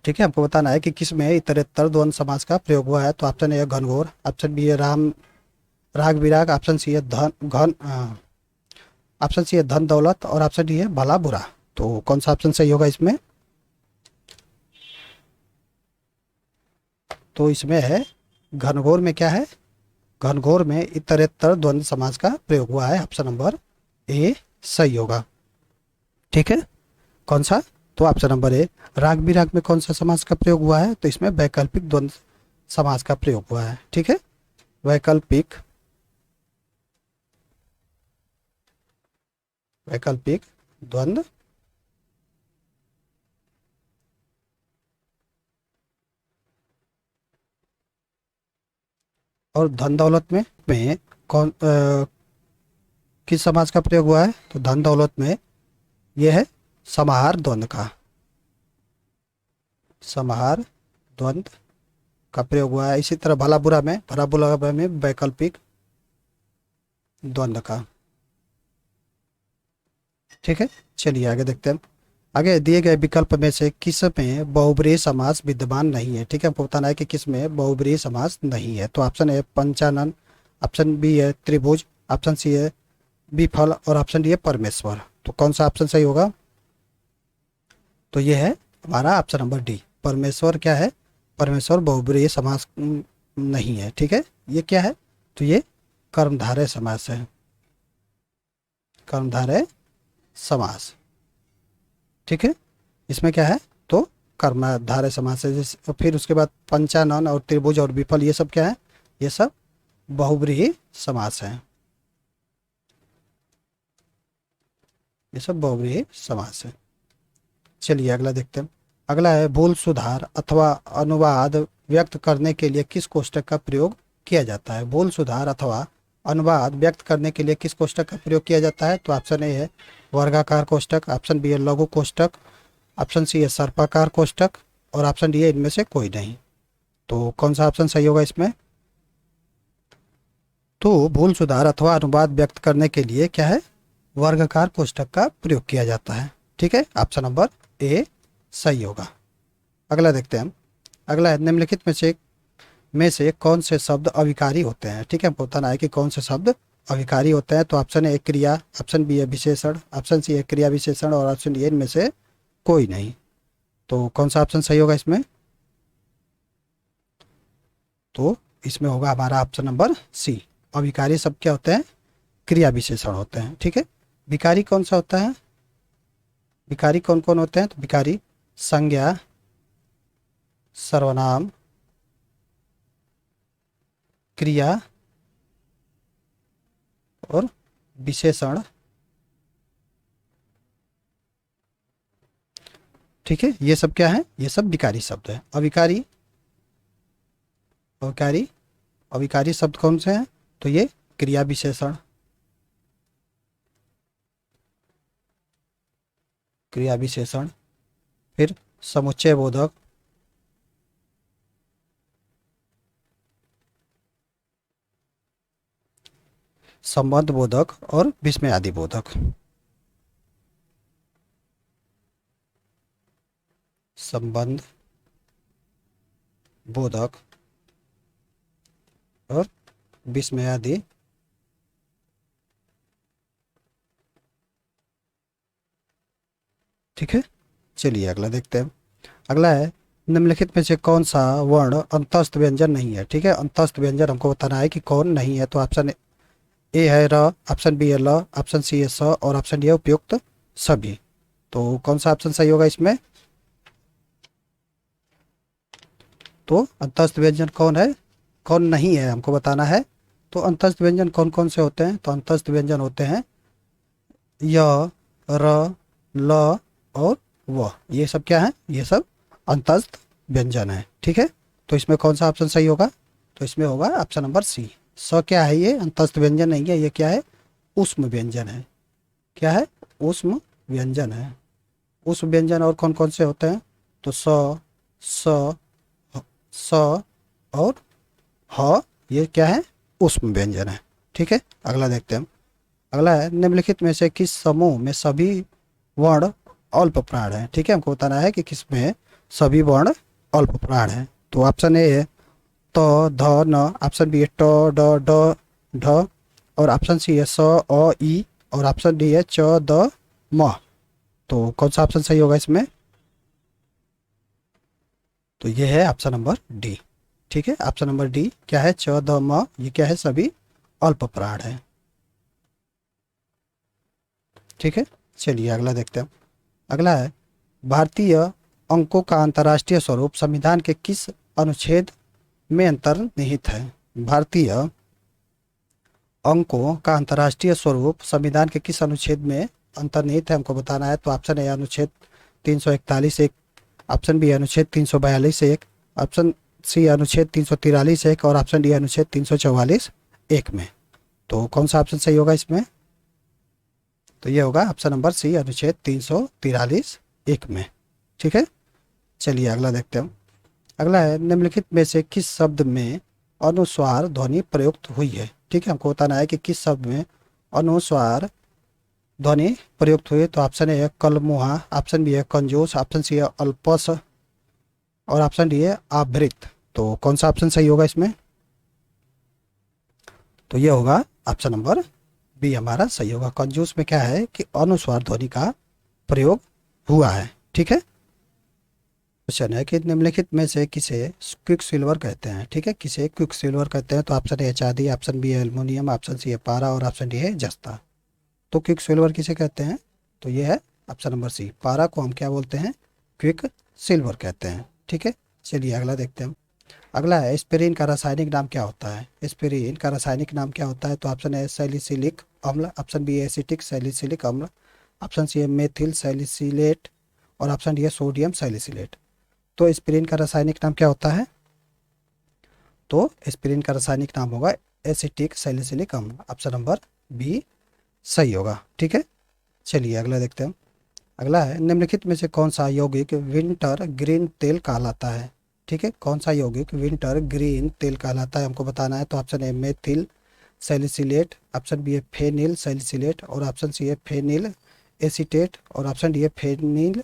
ठीक है, हमको बताना है कि किस में इतरेतर द्वंद्व समास का प्रयोग हुआ है। तो ऑप्शन ए है घनघोर, ऑप्शन बी है राग विराग, ऑप्शन सी है ऑप्शन सी है धन दौलत और ऑप्शन डी है भला बुरा। तो कौन सा ऑप्शन सही होगा इसमें? तो इसमें है घनघोर में क्या है, घनघोर में इतरेतर द्वंद्व समास का प्रयोग हुआ है। ऑप्शन नंबर ए सही होगा। ठीक है, कौन सा, तो ऑप्शन नंबर ए। राग बिराग में कौन सा समास का प्रयोग हुआ है, तो इसमें वैकल्पिक द्वंद्व समास का प्रयोग हुआ है। ठीक है, वैकल्पिक वैकल्पिक द्वंद्व और धन दौलत में कौन किस समास का प्रयोग हुआ है, तो धन दौलत में यह है समाहार द्वंद्व का, समाहार द्वंद्व का प्रयोग हुआ है। इसी तरह भला बुरा में वैकल्पिक द्वंद्व का। ठीक है, चलिए आगे देखते हैं। आगे दिए गए विकल्प में से किस में बहुब्रीहि समास विद्यमान नहीं है। ठीक है, हमको बताना है कि किस में बहुब्रीहि समास नहीं है। तो ऑप्शन ए पंचानन, ऑप्शन बी है त्रिभुज, ऑप्शन सी है विफल और ऑप्शन डी है परमेश्वर। तो कौन सा ऑप्शन सही होगा, तो ये है हमारा ऑप्शन नंबर डी, परमेश्वर। क्या है, परमेश्वर बहुब्रीहि समास नहीं है। ठीक है, ये क्या है, तो ये कर्मधारय समास है, कर्मधारय समास। ठीक है, इसमें क्या है, तो कर्मधारय समास है। फिर उसके बाद पंचानन और त्रिभुज और विफल ये सब क्या है, ये सब बहुब्रीहि समास है, ये सब बहुब्रीहि समास है। चलिए अगला देखते हैं। अगला है भूल सुधार अथवा अनुवाद व्यक्त करने के लिए किस कोष्टक का प्रयोग किया जाता है। भूल सुधार अथवा अनुवाद व्यक्त करने के लिए किस कोष्टक का प्रयोग किया जाता है, तो ऑप्शन ए है वर्गाकार कोष्टक, ऑप्शन बी है लघु कोष्टक, ऑप्शन सी है सर्पाकार कोष्टक और ऑप्शन डी है इनमें से कोई नहीं। तो कौन सा ऑप्शन सही होगा इसमें, तो भूल सुधार अथवा अनुवाद व्यक्त करने के लिए क्या है, वर्गाकार कोष्टक का प्रयोग किया जाता है। ठीक है, ऑप्शन नंबर ए सही होगा। अगला देखते हैं हम। अगला है निम्नलिखित में से कौन से शब्द अविकारी होते हैं। ठीक है, हमको बताना है कि कौन से शब्द अविकारी होते हैं। तो ऑप्शन ए क्रिया, ऑप्शन बी है विशेषण, ऑप्शन सी है क्रिया विशेषण और ऑप्शन डी इनमें से कोई नहीं। तो कौन सा ऑप्शन सही होगा इसमें, तो इसमें होगा हमारा ऑप्शन नंबर सी, अविकारी शब्द क्या होते हैं, क्रिया विशेषण होते हैं। ठीक है, विकारी कौन सा होता है, विकारी कौन कौन होते हैं, तो विकारी संज्ञा, सर्वनाम, क्रिया और विशेषण। ठीक है, ये सब क्या है, ये सब विकारी शब्द है। अविकारी अविकारी अविकारी शब्द कौन से हैं, तो ये क्रिया विशेषण, क्रिया विशेषण, फिर समुच्चय बोधक, संबंध बोधक और विस्मयादि बोधक, संबंध बोधक और विस्मयादि। ठीक है, चलिए अगला देखते हैं। अगला है निम्नलिखित में से कौन सा वर्ण अंतस्थ व्यंजन नहीं है। ठीक है, अंतस्थ व्यंजन हमको बताना है कि कौन नहीं है। तो ऑप्शन ए है र, ऑप्शन बी है ल, ऑप्शन सी है स और ऑप्शन डी है उपयुक्त सभी। तो कौन सा ऑप्शन सही होगा इसमें, तो अंतस्थ व्यंजन कौन है, कौन नहीं है हमको बताना है। तो अंतस्थ व्यंजन कौन कौन से होते हैं, तो अंतस्थ व्यंजन होते हैं य, र, ल और व, ये सब क्या है, ये सब अंतस्थ व्यंजन है। ठीक है, तो इसमें कौन सा ऑप्शन सही होगा, तो इसमें होगा ऑप्शन नंबर सी, स क्या है, ये अंतस्थ व्यंजन नहीं है, ये क्या है, ऊष्म व्यंजन है। क्या है, ऊष्म व्यंजन है। ऊष्म व्यंजन और कौन कौन से होते हैं, तो स स और ह, ये क्या है, ऊष्म व्यंजन है। ठीक है, अगला देखते हैं हम। अगला है निम्नलिखित में से किस समूह में सभी वर्ण अल्प प्राण है। ठीक है, हमको बताना है कि किस में सभी वर्ण अल्प प्राण है। तो ऑप्शन ए है त, ध, न, ऑप्शन बी है ट, ड, ड, ढ और ऑप्शन सी है स, अ, ई और ऑप्शन डी है च, द, म। तो कौन सा ऑप्शन सही होगा इसमें, तो ये है ऑप्शन नंबर डी, ठीक है, ऑप्शन नंबर डी क्या है, च द म, ये क्या है, सभी अल्प प्राण है। ठीक है, चलिए अगला देखते हैं। अगला है, भारतीय अंकों का अंतर्राष्ट्रीय स्वरूप संविधान के किस अनुच्छेद में अंतर्निहित है। भारतीय अंकों का अंतर्राष्ट्रीय स्वरूप संविधान के किस अनुच्छेद में अंतर्निहित है, हमको बताना है। तो ऑप्शन ए अनुच्छेद 341 एक, ऑप्शन बी अनुच्छेद 342 एक, ऑप्शन सी अनुच्छेद 343 एक और ऑप्शन डी अनुच्छेद 344 एक में। तो कौन सा ऑप्शन सही होगा इसमें। तो ये होगा ऑप्शन नंबर सी अनुच्छेद 343 एक में। ठीक है, चलिए अगला देखते हैं। अगला है, निम्नलिखित में से किस शब्द में अनुस्वार ध्वनि प्रयुक्त हुई है। ठीक है, हमको बताना है कि किस शब्द में अनुस्वार ध्वनि प्रयुक्त हुई है। तो ऑप्शन ए है कलमुहा, ऑप्शन बी है कंजूस, ऑप्शन सी है अल्पस और ऑप्शन डी है आवृत। तो कौन सा ऑप्शन सही होगा इसमें। तो ये होगा ऑप्शन नंबर बी हमारा सही होगा। कंजूस में क्या है कि अनुस्वार ध्वनि का प्रयोग हुआ है। ठीक है, क्वेश्चन है कि निम्नलिखित में से किसे क्विक सिल्वर कहते हैं। ठीक है, किसे क्विक सिल्वर कहते हैं। तो ऑप्शन ए चांदी, ऑप्शन बी है एल्युमिनियम, ऑप्शन सी है पारा और ऑप्शन डी है जस्ता। तो क्विक सिल्वर किसे कहते हैं। तो ये है ऑप्शन नंबर सी, पारा को हम क्या बोलते हैं, क्विक सिल्वर कहते हैं। ठीक है, चलिए अगला देखते हैं। अगला है, एस्पिरिन का रासायनिक नाम क्या होता है। एस्पिरिन का रासायनिक नाम क्या होता है। तो ऑप्शन ए सैलिसिलिक अम्ल, ऑप्शन बी एसिटिक सैलिसिलिक अम्ल, ऑप्शन सी है मेथिल सैलिसिलेट और ऑप्शन डी है सोडियम सैलिसिलेट। तो एस्पिरिन का रासायनिक नाम क्या होता है। तो एस्पिरिन का रासायनिक नाम होगा एसिटिक सैलिसिलिक अम्ल, ऑप्शन नंबर बी सही होगा। ठीक है, चलिए अगला देखते हैं। अगला है, निम्नलिखित में से कौन सा यौगिक विंटर ग्रीन तेल कहलाता है। ठीक है, कौन सा यौगिक विंटर ग्रीन तेल कहलाता है, हमको बताना है। तो option A methyl salicylate, option B है फेनिल सैलिसिलेट और ऑप्शन सी है फेनिल एसीटेट और ऑप्शन डी है फेनिल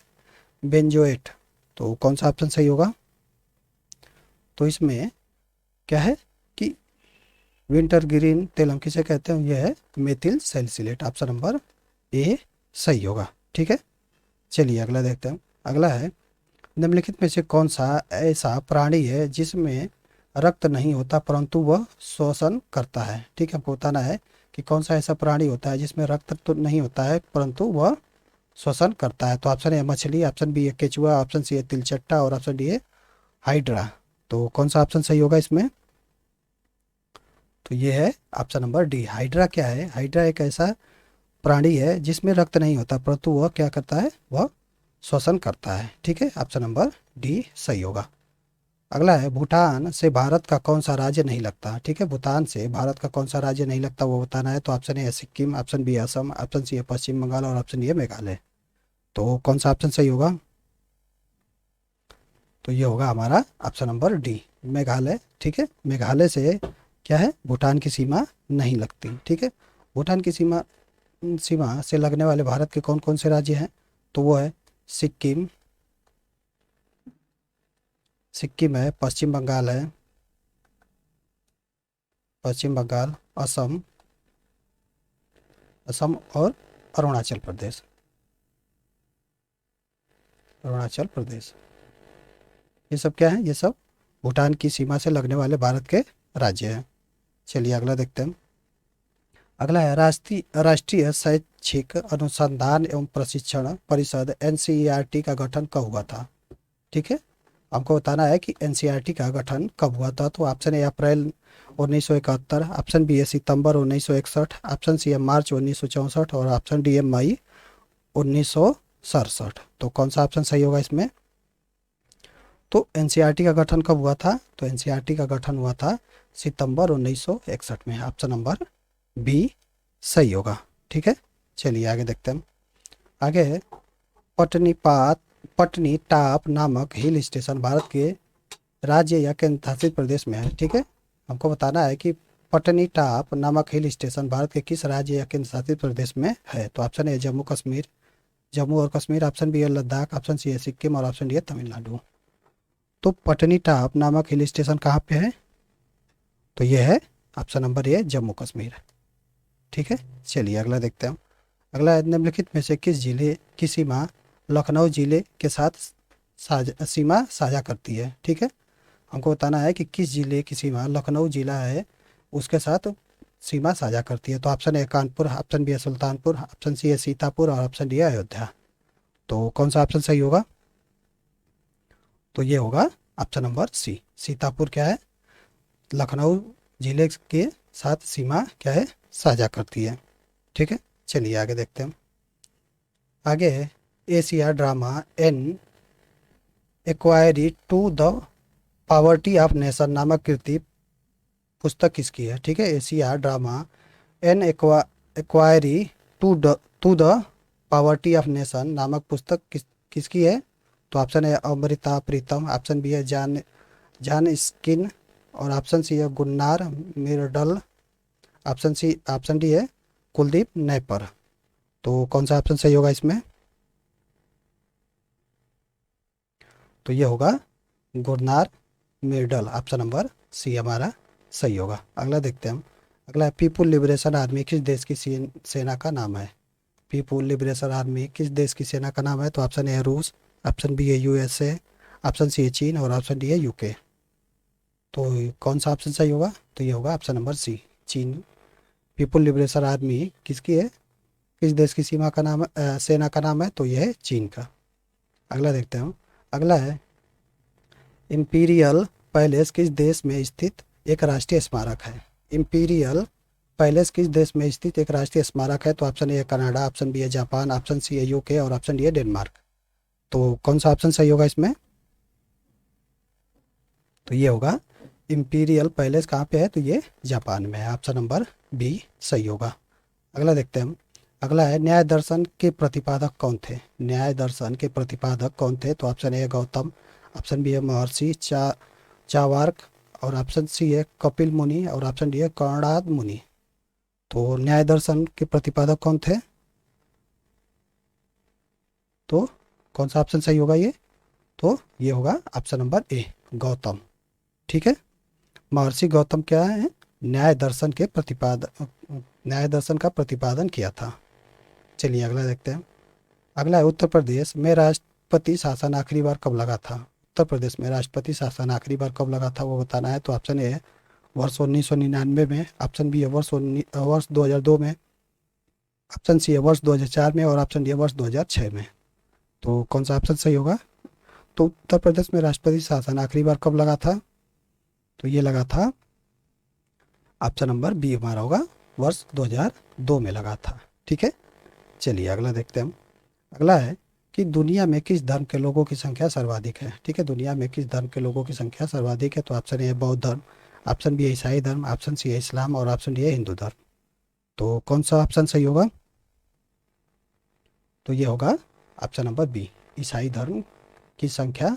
बेंजोएट। तो कौन सा ऑप्शन सही होगा। तो इसमें क्या है कि विंटर ग्रीन तेल हम किसे कहते हैं, यह है मेथिल सैलिसिलेट, ऑप्शन नंबर ए सही होगा। ठीक है, चलिए अगला देखते हैं। अगला है, निम्नलिखित में से कौन सा ऐसा प्राणी है जिसमें रक्त नहीं होता परंतु वह श्वसन करता है। ठीक है, हमको बताना है कि कौन सा ऐसा प्राणी होता है जिसमें रक्त तो नहीं होता है परंतु वह श्वसन करता है। तो ऑप्शन ए मछली, ऑप्शन बी है केचुआ, ऑप्शन सी है तिलचट्टा और ऑप्शन डी है हाइड्रा। तो कौन सा ऑप्शन सही होगा इसमें। तो ये है ऑप्शन नंबर डी, हाइड्रा। क्या है, हाइड्रा एक ऐसा प्राणी है जिसमें रक्त नहीं होता परंतु वह क्या करता है, वह श्वसन करता है। ठीक है, ऑप्शन नंबर डी सही होगा। अगला है, भूटान से भारत का कौन सा राज्य नहीं लगता। ठीक है, भूटान से भारत का कौन सा राज्य नहीं लगता वो बताना है। तो ऑप्शन ए है सिक्किम, ऑप्शन बी है असम, ऑप्शन सी है पश्चिम बंगाल और ऑप्शन डी है मेघालय। तो कौन सा ऑप्शन सही होगा। तो ये होगा हमारा ऑप्शन नंबर डी मेघालय। ठीक है, मेघालय से क्या है, भूटान की सीमा नहीं लगती। ठीक है, भूटान की सीमा सीमा से लगने वाले भारत के कौन कौन से राज्य हैं। तो वो है सिक्किम, सिक्किम है, पश्चिम बंगाल है, पश्चिम बंगाल, असम, असम और अरुणाचल प्रदेश, अरुणाचल प्रदेश। ये सब क्या है, ये सब भूटान की सीमा से लगने वाले भारत के राज्य हैं। चलिए अगला देखते हैं। अगला है, राष्ट्रीय राष्ट्रीय शैक्षिक अनुसंधान एवं प्रशिक्षण परिषद एनसीईआरटी का गठन कब हुआ था। ठीक है, हमको बताना है कि एनसीईआरटी का गठन कब हुआ था। तो option A April 1971, option B है सितंबर 1961, ऑप्शन सी है मार्च 1964 और ऑप्शन डी है मई 1967। तो कौन सा ऑप्शन सही होगा इसमें। तो एनसीईआरटी का गठन कब हुआ था। तो एनसीईआरटी का गठन हुआ था सितंबर 1961 में, ऑप्शन नंबर बी सही होगा। ठीक है, चलिए आगे देखते हैं। आगे, पटनीपात पटनी टाप नामक हिल स्टेशन भारत के राज्य या केंद्र शासित प्रदेश में है। ठीक है, हमको बताना है कि पटनी टाप नामक हिल स्टेशन भारत के किस राज्य या केंद्र शासित प्रदेश में है। तो ऑप्शन ए जम्मू कश्मीर, जम्मू और कश्मीर, ऑप्शन बी है लद्दाख, ऑप्शन सी है सिक्किम और ऑप्शन डी है तमिलनाडु। तो पटनी टाप नामक हिल स्टेशन कहाँ पे है। तो ये है ऑप्शन नंबर ए जम्मू कश्मीर। ठीक है, चलिए अगला देखते हैं। अगला, निम्नलिखित में से किस जिले की सीमा लखनऊ जिले के साथ सीमा साझा करती है। ठीक है, हमको बताना है कि किस जिले की सीमा लखनऊ जिला है उसके साथ सीमा साझा करती है। तो option A Kanpur, option B है सुल्तानपुर, ऑप्शन सी है सीतापुर और ऑप्शन डी है अयोध्या। तो कौन सा ऑप्शन सही होगा? तो ये होगा ऑप्शन नंबर सी, सीतापुर क्या है, लखनऊ जिले के साथ सीमा क्या है, साझा करती है। ठीक है, चलिए आगे देखते हैं। आगे है Asia drama an enquiry to the poverty of nation नामक कृति पुस्तक किसकी है? ठीक है, Asia drama an enquiry to the poverty of nation नामक पुस्तक किसकी है? तो ऑप्शन है अमृता प्रीतम, ऑप्शन बी है जान जान स्किन और ऑप्शन सी है गुन्नार मिर्डल, ऑप्शन डी है कुलदीप नैपर। तो कौन सा ऑप्शन सही होगा इसमें? तो ये होगा गुरनार मिर्डल, ऑप्शन नंबर सी हमारा सही होगा। अगला देखते हैं हम। अगला है पीपुल लिबरेशन आर्मी किस देश की सेना का नाम है? पीपुल लिबरेशन आर्मी किस देश की सेना का नाम है? तो ऑप्शन ए है रूस, ऑप्शन बी है यूएसए, ऑप्शन सी है चीन और ऑप्शन डी है यूके। तो कौन सा ऑप्शन सही होगा? तो ये होगा ऑप्शन नंबर सी, चीन। पीपुल लिबरेशन आर्मी किसकी है, किस देश की सीमा का नाम सेना का नाम है? तो यह है चीन का। अगला देखते हैं हम। अगला है इम्पीरियल पैलेस किस देश में स्थित एक राष्ट्रीय स्मारक है? इम्पीरियल पैलेस किस देश में स्थित एक राष्ट्रीय स्मारक है? तो ऑप्शन ए है कनाडा, ऑप्शन बी है जापान, ऑप्शन सी है यूके और ऑप्शन डी है डेनमार्क। तो कौन सा ऑप्शन सही होगा इसमें? तो ये होगा इम्पीरियल पैलेस कहाँ पे है? तो ये जापान में है, ऑप्शन नंबर बी सही होगा। अगला देखते हैं हम। अगला है न्याय दर्शन के प्रतिपादक कौन थे? न्याय दर्शन के प्रतिपादक कौन थे? तो ऑप्शन ए है गौतम, ऑप्शन बी है महर्षि चावार्क और ऑप्शन सी है कपिल मुनि और ऑप्शन डी है कर्णाद मुनि। तो न्याय दर्शन के प्रतिपादक कौन थे? तो कौन सा ऑप्शन सही होगा ये? तो ये होगा ऑप्शन नंबर ए गौतम। ठीक है, महर्षि गौतम क्या है, न्याय दर्शन का प्रतिपादन किया था। चलिए अगला देखते हैं। अगला है उत्तर प्रदेश में राष्ट्रपति शासन आखिरी बार कब लगा था? उत्तर प्रदेश में राष्ट्रपति शासन आखिरी बार कब लगा था वो बताना है। तो ऑप्शन ए है वर्ष 1999 में, ऑप्शन बी है वर्ष 2002 में, ऑप्शन सी है वर्ष 2004 में और ऑप्शन डी है वर्ष 2006 में। तो कौन सा ऑप्शन सही होगा? तो उत्तर प्रदेश में राष्ट्रपति शासन आखिरी बार कब लगा था? तो ये लगा था ऑप्शन नंबर बी हमारा होगा वर्ष 2002 में लगा था। ठीक है, चलिए अगला देखते हैं हम। अगला है कि दुनिया में किस धर्म के लोगों की संख्या सर्वाधिक है? ठीक है, दुनिया में किस धर्म के लोगों की संख्या सर्वाधिक है? तो ऑप्शन ए है बौद्ध धर्म, ऑप्शन बी है ईसाई धर्म, ऑप्शन सी है इस्लाम और ऑप्शन डी है हिंदू धर्म। तो कौन सा ऑप्शन सही होगा? तो ये होगा ऑप्शन नंबर बी, ईसाई धर्म की संख्या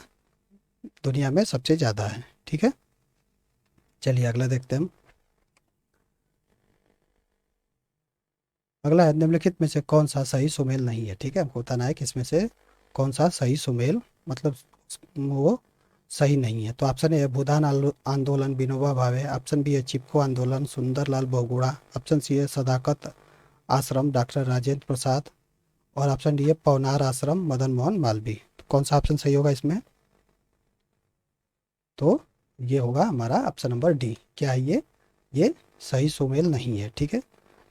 दुनिया में सबसे ज़्यादा है। ठीक है, चलिए अगला देखते हैं हम। अगला है निम्नलिखित में से कौन सा सही सुमेल नहीं है? ठीक है, हमको बताना है कि इसमें से कौन सा सही सुमेल मतलब वो सही नहीं है। तो ऑप्शन ए है भूदान आंदोलन विनोबा भावे, ऑप्शन बी है चिपको आंदोलन सुंदरलाल बहुगुणा, ऑप्शन सी है सदाकत आश्रम डॉक्टर राजेंद्र प्रसाद और ऑप्शन डी है पवनार आश्रम मदन मोहन मालवीय। तो कौन सा ऑप्शन सही होगा इसमें? तो ये होगा हमारा ऑप्शन नंबर डी। क्या है ये सही सुमेल नहीं है। ठीक है,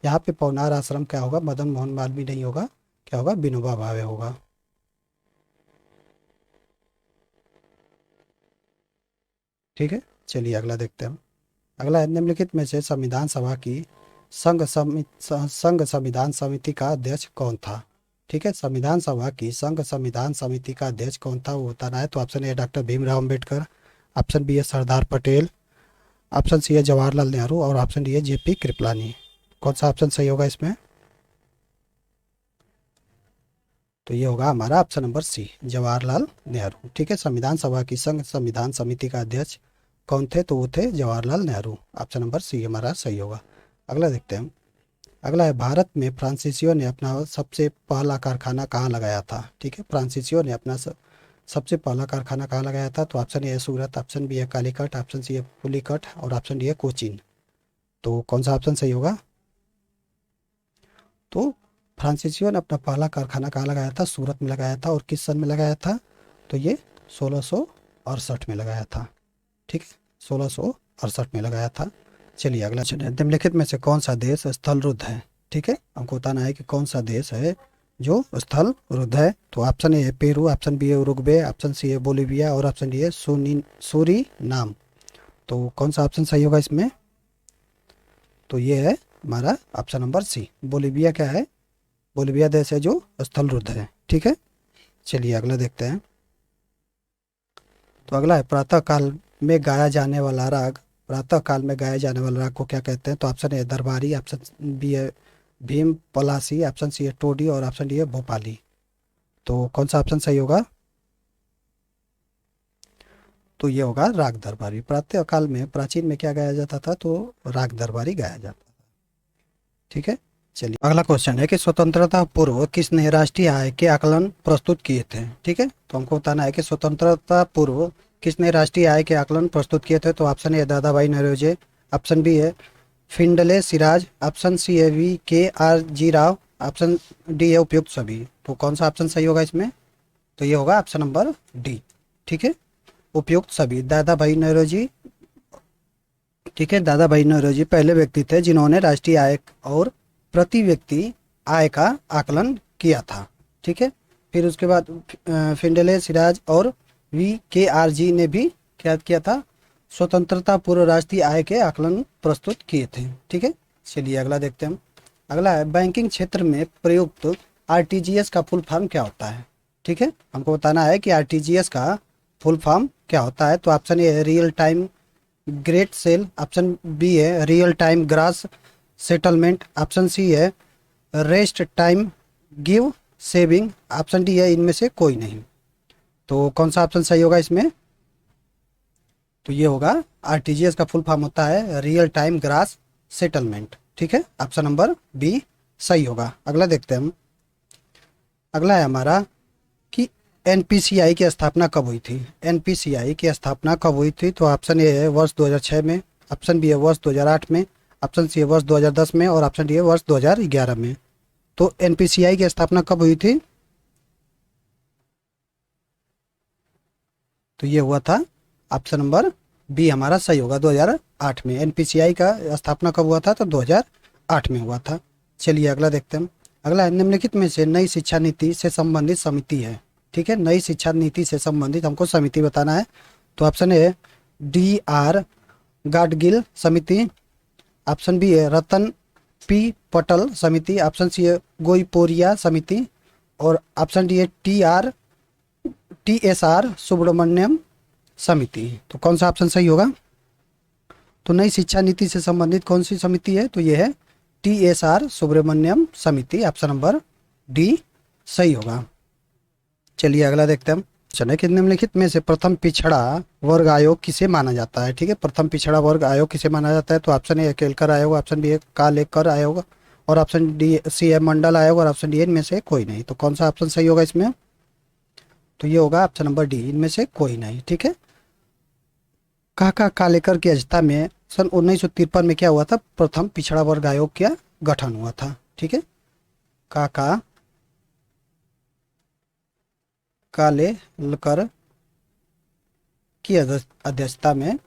यहाँ पे पवनार आश्रम क्या होगा, मदन मोहन मालवीय नहीं होगा, क्या होगा, विनोबा भावे होगा। ठीक है, चलिए अगला देखते हैं हम। अगला है निम्नलिखित में से संविधान सभा की संघ संविधान समिति का अध्यक्ष कौन था? ठीक है, संविधान सभा की संघ संविधान समिति का अध्यक्ष कौन था वो बताना है। तो option A doctor Bhimrao Ambedkar, option B है सरदार पटेल, ऑप्शन सी है जवाहरलाल नेहरू और ऑप्शन डी है जेपी कृपलानी। कौन सा ऑप्शन सही होगा इसमें? तो ये होगा हमारा option number C, Jawaharlal Nehru. ठीक है, संविधान सभा की संघ संविधान समिति का अध्यक्ष कौन थे? तो वो थे Jawaharlal Nehru, option number C हमारा सही होगा। अगला देखते हैं हम। अगला है भारत में फ्रांसीसियों ने अपना सबसे पहला कारखाना कहाँ लगाया था? ठीक है, फ्रांसीसियों ने अपना सबसे पहला कारखाना कहाँ लगाया था? तो ऑप्शन ए है सूरत, ऑप्शन बी है कालीकट, ऑप्शन सी है पुलिकट और ऑप्शन डी है कोचीन। तो कौन सा ऑप्शन सही होगा? तो फ्रांसीसियों ने अपना पहला कारखाना कहाँ लगाया था? सूरत में लगाया था और किस सन में लगाया था? तो ये 1668 में लगाया था। ठीक है, 1668 में लगाया था। चलिए अगला क्वेश्चन है, निम्नलिखित में से कौन सा देश स्थल रुद्ध है? ठीक है, हमको बताना है कि कौन सा देश है जो स्थल रुद्ध है। तो ऑप्शन ए है पेरू, ऑप्शन बी है उरुग्वे, ऑप्शन सी है बोलीविया और ऑप्शन डी है सूरीनाम। तो कौन सा ऑप्शन सही होगा इसमें? तो ये है हमारा ऑप्शन नंबर सी, बोलीविया। क्या है? बोलीविया देश है जो स्थल रुद्ध है। ठीक है, चलिए अगला देखते हैं। तो अगला है प्रातः काल में गाया जाने वाला राग। प्रातः काल में गाया जाने वाला राग को क्या कहते हैं? तो ऑप्शन ए दरबारी, ऑप्शन बी है भीम पलासी, ऑप्शन सी है टोडी और ऑप्शन डी है भोपाली। तो कौन सा ऑप्शन सही होगा? तो ये होगा राग दरबारी। प्रातः काल में प्राचीन में क्या गाया जाता था? तो राग दरबारी गाया जाता था। ठीक है, चलिए अगला क्वेश्चन है कि स्वतंत्रता पूर्व किसने राष्ट्रीय आय के आकलन प्रस्तुत किए थे? ठीक है, तो हमको बताना है कि स्वतंत्रता पूर्व किसने राष्ट्रीय आय के आकलन प्रस्तुत किए थे। तो ऑप्शन ए दादा भाई नौरोजी, ऑप्शन बी है फिंडले सिराज, ऑप्शन सी है VKR राव, ऑप्शन डी है उपयुक्त सभी। तो कौन सा ऑप्शन सही होगा इसमें? तो ये होगा ऑप्शन नंबर डी। ठीक है, उपयुक्त सभी। दादा भाई नौरोजी, ठीक है, दादा भाई नौरोजी पहले व्यक्ति थे जिन्होंने राष्ट्रीय आय और प्रति व्यक्ति आय का आकलन किया था। ठीक है, फिर उसके बाद फिंडले सिराज और VKR ने भी क्या किया था? स्वतंत्रता पूर्व राष्ट्रीय आय के आकलन प्रस्तुत किए थे। ठीक है, चलिए अगला देखते हैं हम। अगला है बैंकिंग क्षेत्र में प्रयुक्त RTGS का फुल फॉर्म क्या होता है? ठीक है, हमको बताना है कि RTGS का फुल फॉर्म क्या होता है। तो ऑप्शन ए है real time great sale, option B है real time gross settlement, option C है rest time give saving, option D है इनमें से कोई नहीं। तो कौन सा ऑप्शन सही होगा इसमें? तो ये होगा RTGS का फुल फॉर्म होता है रियल टाइम ग्रास सेटलमेंट। ठीक है, ऑप्शन नंबर बी सही होगा। अगला देखते हैं हम। अगला है हमारा कि NPCI की स्थापना कब हुई थी? NPCI की स्थापना कब हुई थी? तो ऑप्शन ए है वर्ष 2006 में, ऑप्शन बी है वर्ष 2008 में, ऑप्शन सी है वर्ष 2010 में और ऑप्शन डी है वर्ष 2011 में। तो NPCI की स्थापना कब हुई थी? तो ये हुआ था ऑप्शन नंबर बी हमारा सही होगा 2008 में। NPCI का स्थापना कब हुआ था? तो 2008 में हुआ था। चलिए अगला देखते हैं हम। अगला है निम्नलिखित में से नई शिक्षा नीति से संबंधित समिति है। ठीक है, नई शिक्षा नीति से संबंधित हमको समिति बताना है। तो ऑप्शन ए DR गाडगिल समिति, ऑप्शन बी है रतन P पटल समिति, ऑप्शन सी है गोईपोरिया समिति और ऑप्शन डी है TSR सुब्रमण्यम समिति। तो कौन सा ऑप्शन सही होगा? तो नई शिक्षा नीति से संबंधित कौन सी समिति है? तो ये है TSR सुब्रमण्यम समिति, ऑप्शन नंबर डी सही होगा। चलिए अगला देखते हैं हम। चलिए कि निम्नलिखित में से प्रथम पिछड़ा वर्ग आयोग किसे माना जाता है? ठीक है, प्रथम पिछड़ा वर्ग आयोग किसे माना जाता है? तो ऑप्शन ए है केलकर आयोग, ऑप्शन बी है कालेकर आयोग और ऑप्शन डी सी है मंडल आयोग और ऑप्शन डी इनमें से कोई नहीं। तो कौन सा ऑप्शन सही होगा इसमें? तो ये होगा ऑप्शन नंबर डी, इनमें से कोई नहीं। ठीक है, काका कालेकर की अध्यक्षता में सन 1953 में क्या हुआ था? प्रथम पिछड़ा वर्ग आयोग का गठन हुआ था। ठीक है, काका कालेकर की अध्यक्षता में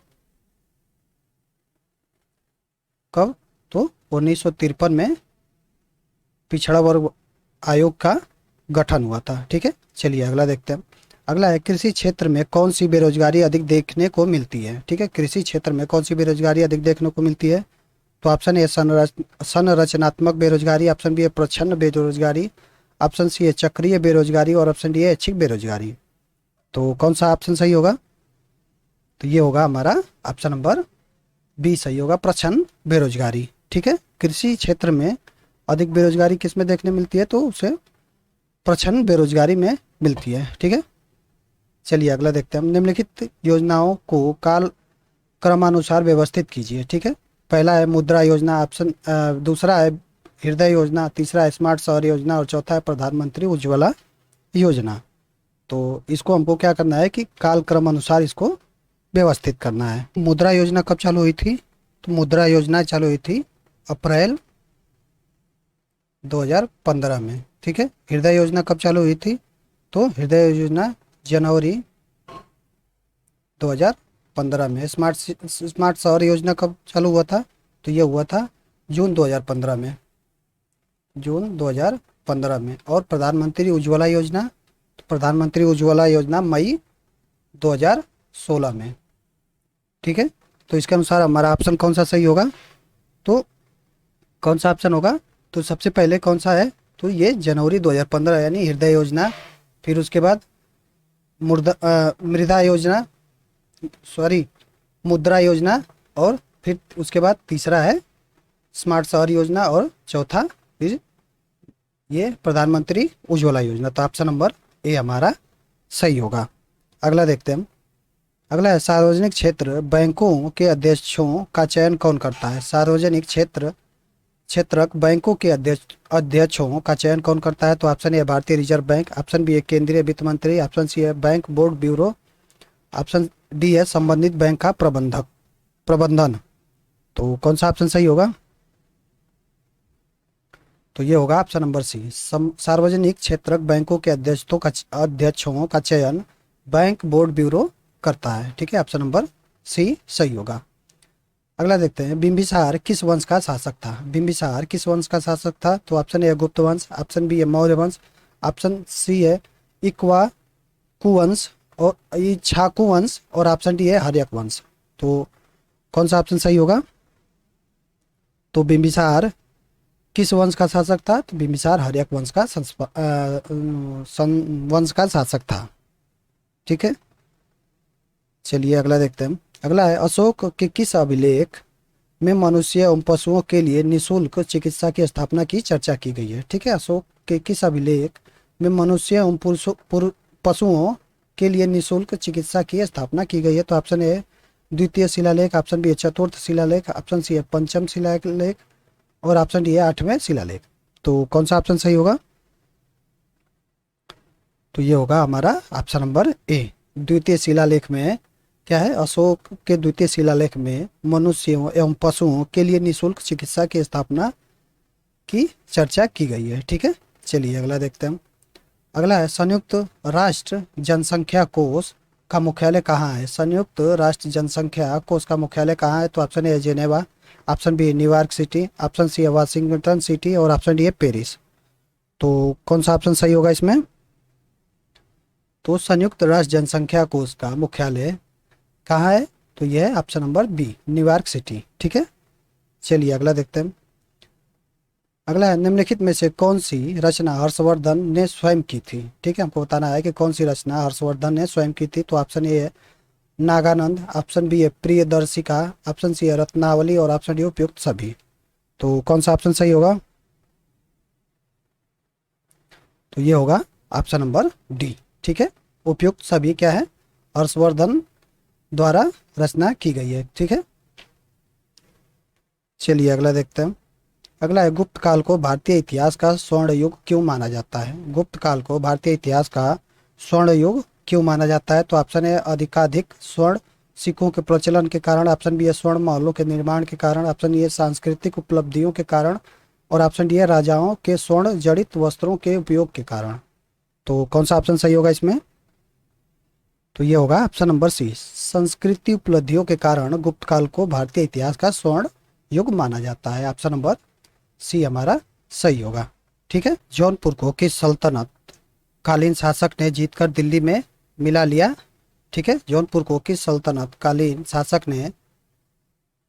कब? तो 1953 में पिछड़ा वर्ग आयोग का गठन हुआ था। ठीक है, चलिए अगला देखते हैं। अगला है कृषि क्षेत्र में कौन सी बेरोजगारी अधिक देखने को मिलती है? ठीक है, कृषि क्षेत्र में कौन सी बेरोजगारी अधिक देखने को मिलती है? तो ऑप्शन ए संरचनात्मक बेरोजगारी, ऑप्शन बी है प्रच्छन्न बेरोजगारी, ऑप्शन सी है चक्रीय बेरोजगारी और ऑप्शन डी है ऐच्छिक बेरोजगारी। तो कौन सा ऑप्शन सही होगा? तो ये होगा हमारा ऑप्शन नंबर बी सही होगा, प्रच्छन्न बेरोजगारी। ठीक है, कृषि क्षेत्र में अधिक बेरोजगारी किस में देखने मिलती है? तो उसे प्रच्छन्न बेरोजगारी में मिलती है। ठीक है, चलिए अगला देखते हैं हम। निम्नलिखित योजनाओं को काल क्रमानुसार व्यवस्थित कीजिए। ठीक है, पहला है मुद्रा योजना, ऑप्शन दूसरा है हृदय योजना, तीसरा है स्मार्ट शहर योजना और चौथा है प्रधानमंत्री उज्ज्वला योजना। तो इसको हमको क्या करना है कि काल क्रम अनुसार इसको व्यवस्थित करना है। मुद्रा योजना कब चालू हुई थी? तो मुद्रा योजना चालू हुई थी अप्रैल 2015 में। ठीक है, हृदय योजना कब चालू हुई थी? तो हृदय योजना जनवरी 2015 में। स्मार्ट शहर योजना कब चालू हुआ था? तो ये हुआ था जून 2015 में, जून 2015 में। और प्रधानमंत्री उज्ज्वला योजना, तो प्रधानमंत्री उज्ज्वला योजना मई 2016 में। ठीक है, तो इसके अनुसार हमारा ऑप्शन कौन सा सही होगा? तो कौन सा ऑप्शन होगा? तो सबसे पहले कौन सा है? तो ये जनवरी 2015 यानी हृदय योजना, फिर उसके बाद मृदा योजना, सॉरी मुद्रा योजना, और फिर उसके बाद तीसरा है स्मार्ट शहर योजना, और चौथा फिर ये प्रधानमंत्री उज्ज्वला योजना। तो ऑप्शन नंबर ए हमारा सही होगा। अगला देखते हैं हम। अगला है सार्वजनिक क्षेत्र बैंकों के अध्यक्षों का चयन कौन करता है? सार्वजनिक क्षेत्रक बैंकों के अध्यक्षों का चयन कौन करता है? तो ऑप्शन ए है भारतीय रिजर्व बैंक, ऑप्शन बी है केंद्रीय वित्त मंत्री, ऑप्शन सी है bank board bureau, option D है संबंधित बैंक का प्रबंधन। तो कौन सा ऑप्शन सही होगा? तो ये होगा ऑप्शन नंबर सी, सार्वजनिक क्षेत्रक बैंकों के अध्यक्षों का चयन बैंक बोर्ड ब्यूरो करता है। ठीक है, ऑप्शन नंबर सी सही होगा। अगला देखते हैं, बिंबिसार किस वंश का शासक था? बिंबिसार किस वंश का शासक था? तो ऑप्शन ए है गुप्त वंश, ऑप्शन बी है मौर्य वंश, ऑप्शन सी है इक्वाकू वंश और इक्ष्वाकु वंश, और ऑप्शन डी है हर्यक वंश। तो कौन सा ऑप्शन सही होगा? तो बिंबिसार किस वंश का शासक था? तो बिंबिसार हर्यक वंश का वंश का शासक था। ठीक है, चलिए अगला देखते हैं। अगला है, अशोक के किस अभिलेख में मनुष्य एवं पशुओं के लिए निःशुल्क चिकित्सा की स्थापना की चर्चा की गई है? ठीक है, अशोक के किस अभिलेख में मनुष्य एवं पशुओं के लिए निःशुल्क चिकित्सा की स्थापना की गई है? तो ऑप्शन ए द्वितीय शिलालेख, ऑप्शन बी है चतुर्थ शिलालेख, ऑप्शन सी है पंचम शिलालेख, और ऑप्शन डी है 8वें शिलालेख। तो कौन सा ऑप्शन सही होगा? तो ये होगा हमारा ऑप्शन नंबर ए, द्वितीय शिलालेख में क्या है? अशोक के द्वितीय शिलालेख में मनुष्यों एवं पशुओं के लिए निःशुल्क चिकित्सा की स्थापना की चर्चा की गई है। ठीक है, चलिए अगला देखते हैं हम। अगला है, संयुक्त राष्ट्र जनसंख्या कोष का मुख्यालय कहाँ है? संयुक्त राष्ट्र जनसंख्या कोष का मुख्यालय कहाँ है? तो option A Geneva, option B New York city, option C है वाशिंगटन सिटी, और ऑप्शन डी है पेरिस। तो कौन सा ऑप्शन सही होगा इसमें? तो संयुक्त राष्ट्र जनसंख्या कोष का मुख्यालय कहाँ है? तो यह है option number B, New York city. ठीक है, चलिए अगला देखते हैं। अगला है, निम्नलिखित में से कौन सी रचना हर्षवर्धन ने स्वयं की थी? ठीक है, हमको बताना है कि कौन सी रचना हर्षवर्धन ने स्वयं की थी। तो ऑप्शन ए है नागानंद, ऑप्शन बी है प्रियदर्शिका, ऑप्शन सी है रत्नावली, और ऑप्शन डी उपयुक्त सभी। तो कौन सा ऑप्शन सही होगा? तो ये होगा ऑप्शन नंबर डी। ठीक है, उपयुक्त सभी क्या है? हर्षवर्धन द्वारा रचना की गई है। ठीक है, चलिए अगला देखते हैं। अगला है, गुप्त काल को भारतीय इतिहास का स्वर्ण युग क्यों माना जाता है? गुप्त काल को भारतीय इतिहास का स्वर्ण युग क्यों माना जाता है? तो ऑप्शन है अधिकाधिक स्वर्ण सिक्कों के प्रचलन के कारण, ऑप्शन बी है स्वर्ण महलों के निर्माण के कारण, ऑप्शन ए सांस्कृतिक उपलब्धियों के कारण, और ऑप्शन डी है राजाओं के स्वर्ण जड़ित वस्त्रों के उपयोग के कारण। तो कौन सा ऑप्शन सही होगा इसमें? तो ये होगा ऑप्शन नंबर सी, संस्कृति उपलब्धियों के कारण गुप्त काल को भारतीय इतिहास का स्वर्ण युग माना जाता है। ऑप्शन नंबर सी हमारा सही होगा। ठीक है, जौनपुर को किस सल्तनत कालीन शासक ने जीतकर दिल्ली में मिला लिया? ठीक है, जौनपुर को किस सल्तनत कालीन शासक ने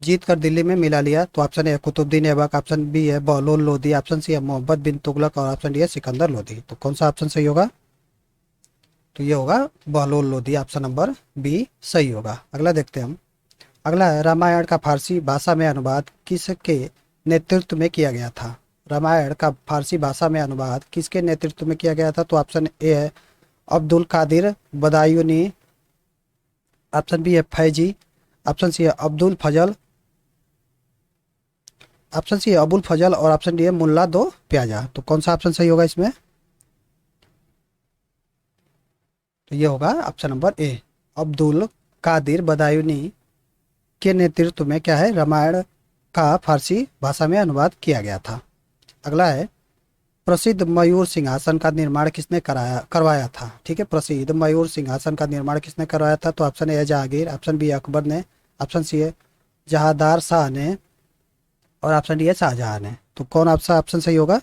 जीतकर दिल्ली में मिला लिया? तो option A Qutbuddin Aibak, option B है बहलोल लोधी, ऑप्शन सी है मोहम्मद बिन तुगलक, और ऑप्शन डी है सिकंदर लोधी। तो कौन सा ऑप्शन सही होगा? तो ये होगा Bahlol Lodhi, option number B सही होगा। अगला देखते हैं हम। अगला है, रामायण का फारसी भाषा में अनुवाद किसके नेतृत्व में किया गया था? रामायण का फारसी भाषा में अनुवाद किसके नेतृत्व में किया गया था? तो ऑप्शन ए है अब्दुल कादिर बदायूनी, ऑप्शन बी है फैजी, ऑप्शन सी है अब्दुल फजल, ऑप्शन सी है अबुल फजल, और ऑप्शन डी है मुल्ला दो प्याजा। तो कौन सा ऑप्शन सही होगा इसमें? तो ये होगा option number A, Abdul Qadir Badayuni के नेतृत्व में क्या है? रामायण का फारसी भाषा में अनुवाद किया गया था। अगला है, प्रसिद्ध मयूर सिंहासन का निर्माण किसने करवाया था? ठीक है, प्रसिद्ध मयूर सिंहासन का निर्माण किसने करवाया था? तो option A Jahangir, option B Akbar ने, ऑप्शन सी है जहांदार शाह ने, और ऑप्शन डी है शाहजहां ने। तो कौन आपका ऑप्शन सही होगा?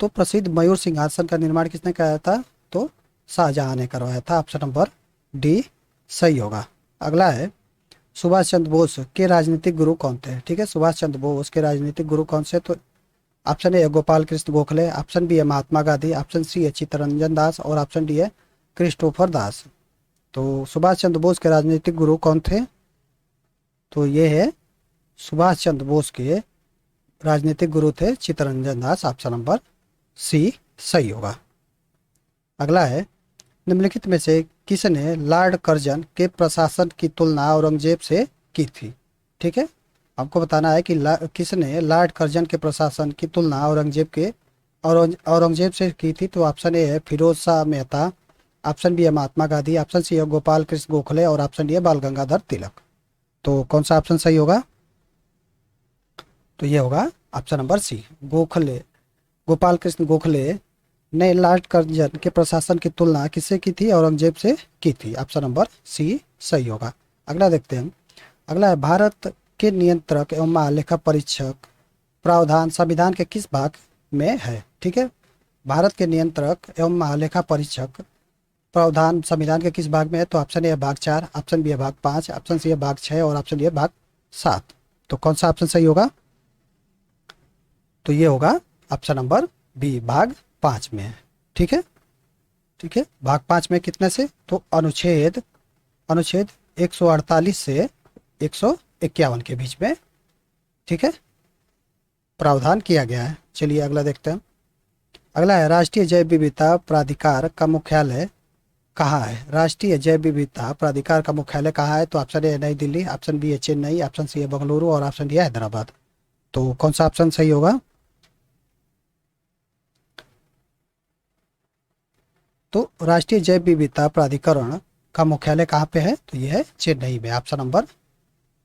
तो प्रसिद्ध मयूर सिंहासन का निर्माण किसने कराया था? तो शाहजहां ने करवाया था। ऑप्शन नंबर डी सही होगा। अगला है सुभाष चंद्र बोस के राजनीतिक गुरु कौन थे? ठीक है, सुभाष चंद्र बोस के राजनीतिक गुरु कौन से? तो option A Gopal Krishna Gokhale, option B है महात्मा गांधी, ऑप्शन सी है चित्तरंजन दास, और ऑप्शन डी है क्रिस्टोफर दास। तो सुभाष चंद्र बोस के राजनीतिक गुरु कौन थे? तो ये है सुभाष चंद्र बोस के राजनीतिक गुरु थे Chittaranjan Das. Option number C सही होगा। अगला है निम्नलिखित में से किसने लॉर्ड कर्जन के प्रशासन की तुलना औरंगजेब से की थी? ठीक है, आपको बताना है कि किसने लॉर्ड कर्जन के प्रशासन की तुलना औरंगजेब से की थी। तो ऑप्शन ए है फिरोज शाह मेहता, ऑप्शन बी है महात्मा गांधी, ऑप्शन सी है गोपाल कृष्ण गोखले, और ऑप्शन डी है बाल गंगाधर तिलक। तो कौन सा ऑप्शन सही होगा? तो ये होगा option number C, Gokhale. Gopal Krishna Gokhale ने लॉर्ड कर्जन के प्रशासन की तुलना किससे की थी? औरंगजेब से की थी। ऑप्शन नंबर सी सही होगा। अगला देखते हैं। अगला है भारत के नियंत्रक एवं महालेखा परीक्षक प्रावधान संविधान के किस भाग में है? ठीक है, भारत के नियंत्रक एवं महालेखा परीक्षक प्रावधान संविधान के किस भाग में है? तो ऑप्शन ए भाग 4, ऑप्शन बी है भाग 5, ऑप्शन सी है भाग 6, और ऑप्शन डी है भाग 7। तो कौन सा ऑप्शन सही होगा? तो ये होगा ऑप्शन नंबर बी, भाग 5 में है। ठीक है, ठीक है, भाग 5 में कितने से? तो अनुच्छेद अनुच्छेद 148 से 151 के बीच में, ठीक है, प्रावधान किया गया है। चलिए अगला देखते हैं। अगला है राष्ट्रीय जैव विविधता प्राधिकार का मुख्यालय कहाँ है? राष्ट्रीय जैव विविधता प्राधिकार का मुख्यालय कहाँ है? तो option A New Delhi, option B है चेन्नई, ऑप्शन सी है बेंगलुरु, और ऑप्शन डी है हैदराबाद। तो कौन सा ऑप्शन सही होगा? तो राष्ट्रीय जैव विविधता प्राधिकरण का मुख्यालय कहाँ पे है? तो यह है चेन्नई में। ऑप्शन नंबर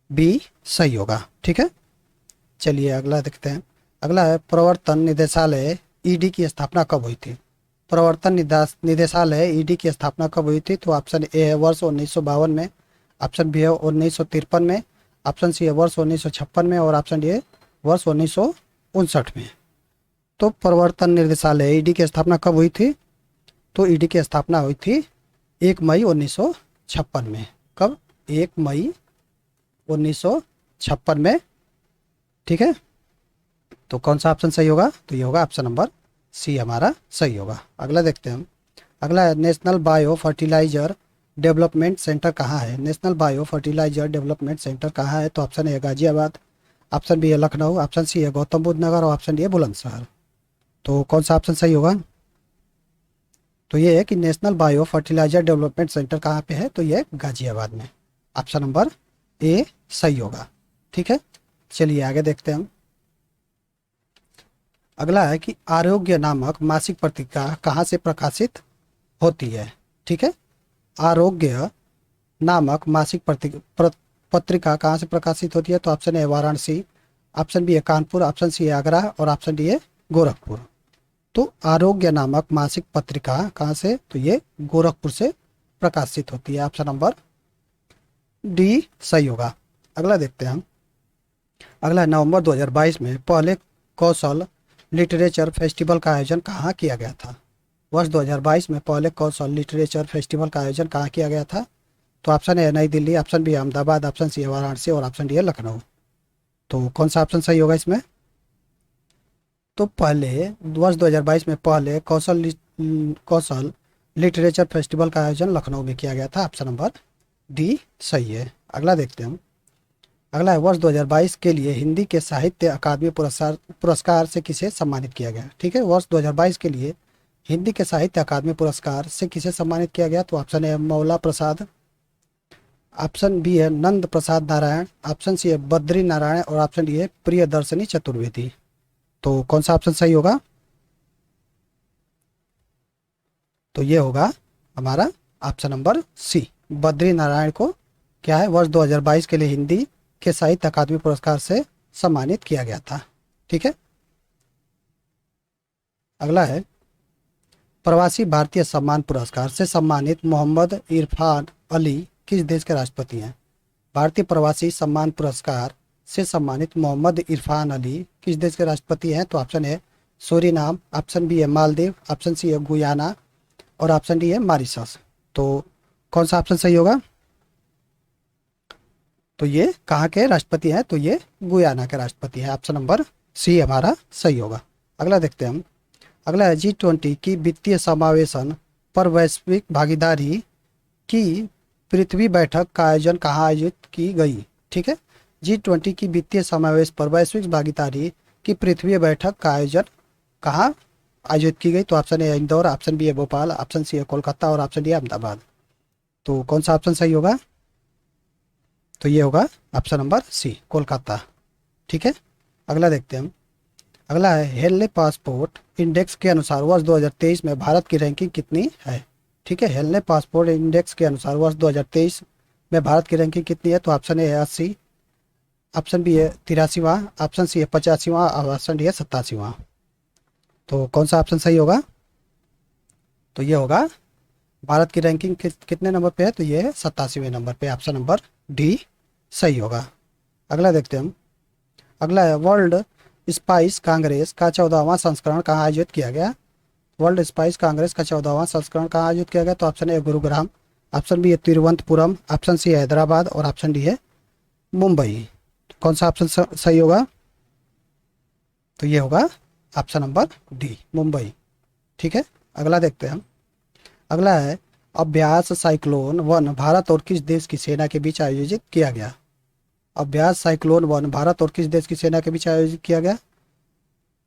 बी सही होगा। ठीक है, चलिए अगला देखते हैं। अगला है प्रवर्तन निदेशालय ईडी की स्थापना कब हुई थी? प्रवर्तन निदेशालय ईडी की स्थापना कब हुई थी? तो ऑप्शन ए है वर्ष 1952 में, ऑप्शन बी है 1953 में, ऑप्शन सी है वर्ष 1956 में, और ऑप्शन डी है वर्ष 1959 में। तो प्रवर्तन निदेशालय ईडी की स्थापना कब हुई थी? तो ईडी की स्थापना हुई थी 1 मई 1956 में। कब? 1 मई 1956 में। ठीक है, तो कौन सा ऑप्शन सही होगा? तो ये होगा ऑप्शन नंबर सी हमारा सही होगा। अगला देखते हैं हम। अगला है national bio fertiliser development centre कहाँ है? National bio fertiliser development centre कहाँ है? तो option A Ghaziabad, option B है लखनऊ, ऑप्शन सी है गौतम बुद्ध नगर, और ऑप्शन डी है बुलंदशहर। तो कौन सा ऑप्शन सही होगा? तो ये है कि national bio fertiliser development centre कहाँ पे है? तो ये गाजियाबाद में। ऑप्शन नंबर ए सही होगा। ठीक है, चलिए आगे देखते हैं हम। अगला है कि आरोग्य नामक मासिक पत्रिका कहाँ से प्रकाशित होती है? ठीक है, आरोग्य नामक मासिक पत्रिका कहाँ से प्रकाशित होती है? तो option A Varanasi, option B है कानपुर, ऑप्शन सी है आगरा, और ऑप्शन डी है गोरखपुर। तो आरोग्य नामक मासिक पत्रिका कहाँ से? तो ये गोरखपुर से प्रकाशित होती है। ऑप्शन नंबर डी सही होगा। अगला देखते हैं हम। अगला नवंबर 2022 में पहले कौशल लिटरेचर फेस्टिवल का आयोजन कहाँ किया गया था? वर्ष 2022 में पहले कौशल लिटरेचर फेस्टिवल का आयोजन कहाँ किया गया था? तो option A New Delhi, option B Ahmedabad, option C है वाराणसी, और ऑप्शन डी है लखनऊ। तो कौन सा ऑप्शन सही होगा इसमें? तो पहले वर्ष 2022 में पहले कौशल लिटरेचर फेस्टिवल का आयोजन लखनऊ में किया गया था। ऑप्शन नंबर डी सही है। अगला देखते हैं हम। अगला है वर्ष 2022 के लिए हिंदी के साहित्य अकादमी पुरस्कार से किसे सम्मानित किया गया? ठीक है, वर्ष 2022 के लिए हिंदी के साहित्य अकादमी पुरस्कार से किसे सम्मानित किया गया? तो ऑप्शन ए मौला प्रसाद, ऑप्शन बी है नंद प्रसाद नारायण, ऑप्शन सी है बद्री नारायण, और ऑप्शन डी है प्रियदर्शनी चतुर्वेदी। तो कौन सा ऑप्शन सही होगा? तो ये होगा हमारा option number C, Badri Narayan को क्या है वर्ष 2022 के लिए हिंदी के साहित्य अकादमी पुरस्कार से सम्मानित किया गया था। ठीक है, अगला है प्रवासी भारतीय सम्मान पुरस्कार से सम्मानित मोहम्मद इरफान अली किस देश के राष्ट्रपति हैं? भारतीय प्रवासी सम्मान पुरस्कार से सम्मानित मोहम्मद इरफान अली किस देश के राष्ट्रपति हैं? तो ऑप्शन है सूरीनाम, ऑप्शन बी है मालदीव, ऑप्शन सी है गुयाना और ऑप्शन डी है मॉरिशस। तो कौन सा ऑप्शन सही होगा? तो ये कहाँ के राष्ट्रपति हैं? तो ये गुयाना के राष्ट्रपति हैं। ऑप्शन नंबर सी हमारा सही होगा। अगला देखते हैं हम। अगला है G20 की वित्तीय समावेशन पर वैश्विक भागीदारी की पृथ्वी बैठक का आयोजन कहाँ आयोजित की गई? ठीक है, G20 की वित्तीय समावेश पर वैश्विक भागीदारी की पृथ्वी बैठक का आयोजन कहाँ आयोजित की गई? तो option A Indore, option B है भोपाल, ऑप्शन सी है कोलकाता और ऑप्शन डी है अहमदाबाद। तो कौन सा ऑप्शन सही होगा? तो ये होगा ऑप्शन नंबर सी, कोलकाता। ठीक है, अगला देखते हैं हम। अगला है हेलने पासपोर्ट इंडेक्स के अनुसार वर्ष 2023 में भारत की रैंकिंग कितनी है? ठीक है, हेलने पासपोर्ट इंडेक्स के अनुसार वर्ष 2023 में भारत की रैंकिंग कितनी है? तो ऑप्शन ए है 80, ऑप्शन बी है 83वां, ऑप्शन सी है 85वां और ऑप्शन डी है 87वां। तो कौन सा ऑप्शन सही होगा? तो ये होगा भारत की रैंकिंग कितने नंबर पे है? तो ये है 87वें नंबर पे, ऑप्शन नंबर डी सही होगा। अगला देखते हैं हम। अगला है वर्ल्ड स्पाइस कांग्रेस का 14वां संस्करण कहाँ आयोजित किया गया? वर्ल्ड स्पाइस कांग्रेस का 14वां संस्करण कहाँ आयोजित किया गया? तो option A Gurugram, option B है तिरुवनंतपुरम, ऑप्शन सी है हैदराबाद और ऑप्शन डी है मुंबई। कौन सा ऑप्शन सही होगा? तो ये होगा ऑप्शन नंबर डी, मुंबई। ठीक है, अगला देखते हैं हम। अगला है अभ्यास साइक्लोन 1 भारत और किस देश की सेना के बीच आयोजित किया गया? अभ्यास साइक्लोन 1 भारत और किस देश की सेना के बीच आयोजित किया गया?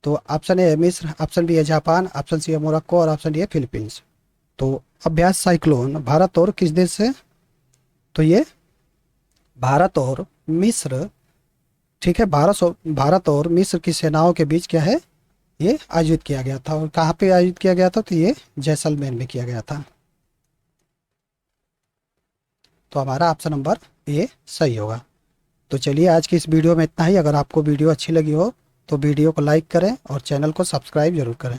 तो ऑप्शन ए है मिस्र, ऑप्शन बी है जापान, ऑप्शन सी है मोरक्को और ऑप्शन डी है फिलीपींस। तो अभ्यास साइक्लोन भारत और किस देश से? तो ये भारत और मिस्र, ठीक है, भारत और मिस्र की सेनाओं के बीच क्या है, ये आयोजित किया गया था। और कहाँ पे आयोजित किया गया था? तो ये जैसलमेर में किया गया था। तो हमारा ऑप्शन नंबर ए सही होगा। तो चलिए आज की इस वीडियो में इतना ही। अगर आपको वीडियो अच्छी लगी हो तो वीडियो को लाइक करें और चैनल को सब्सक्राइब जरूर करें।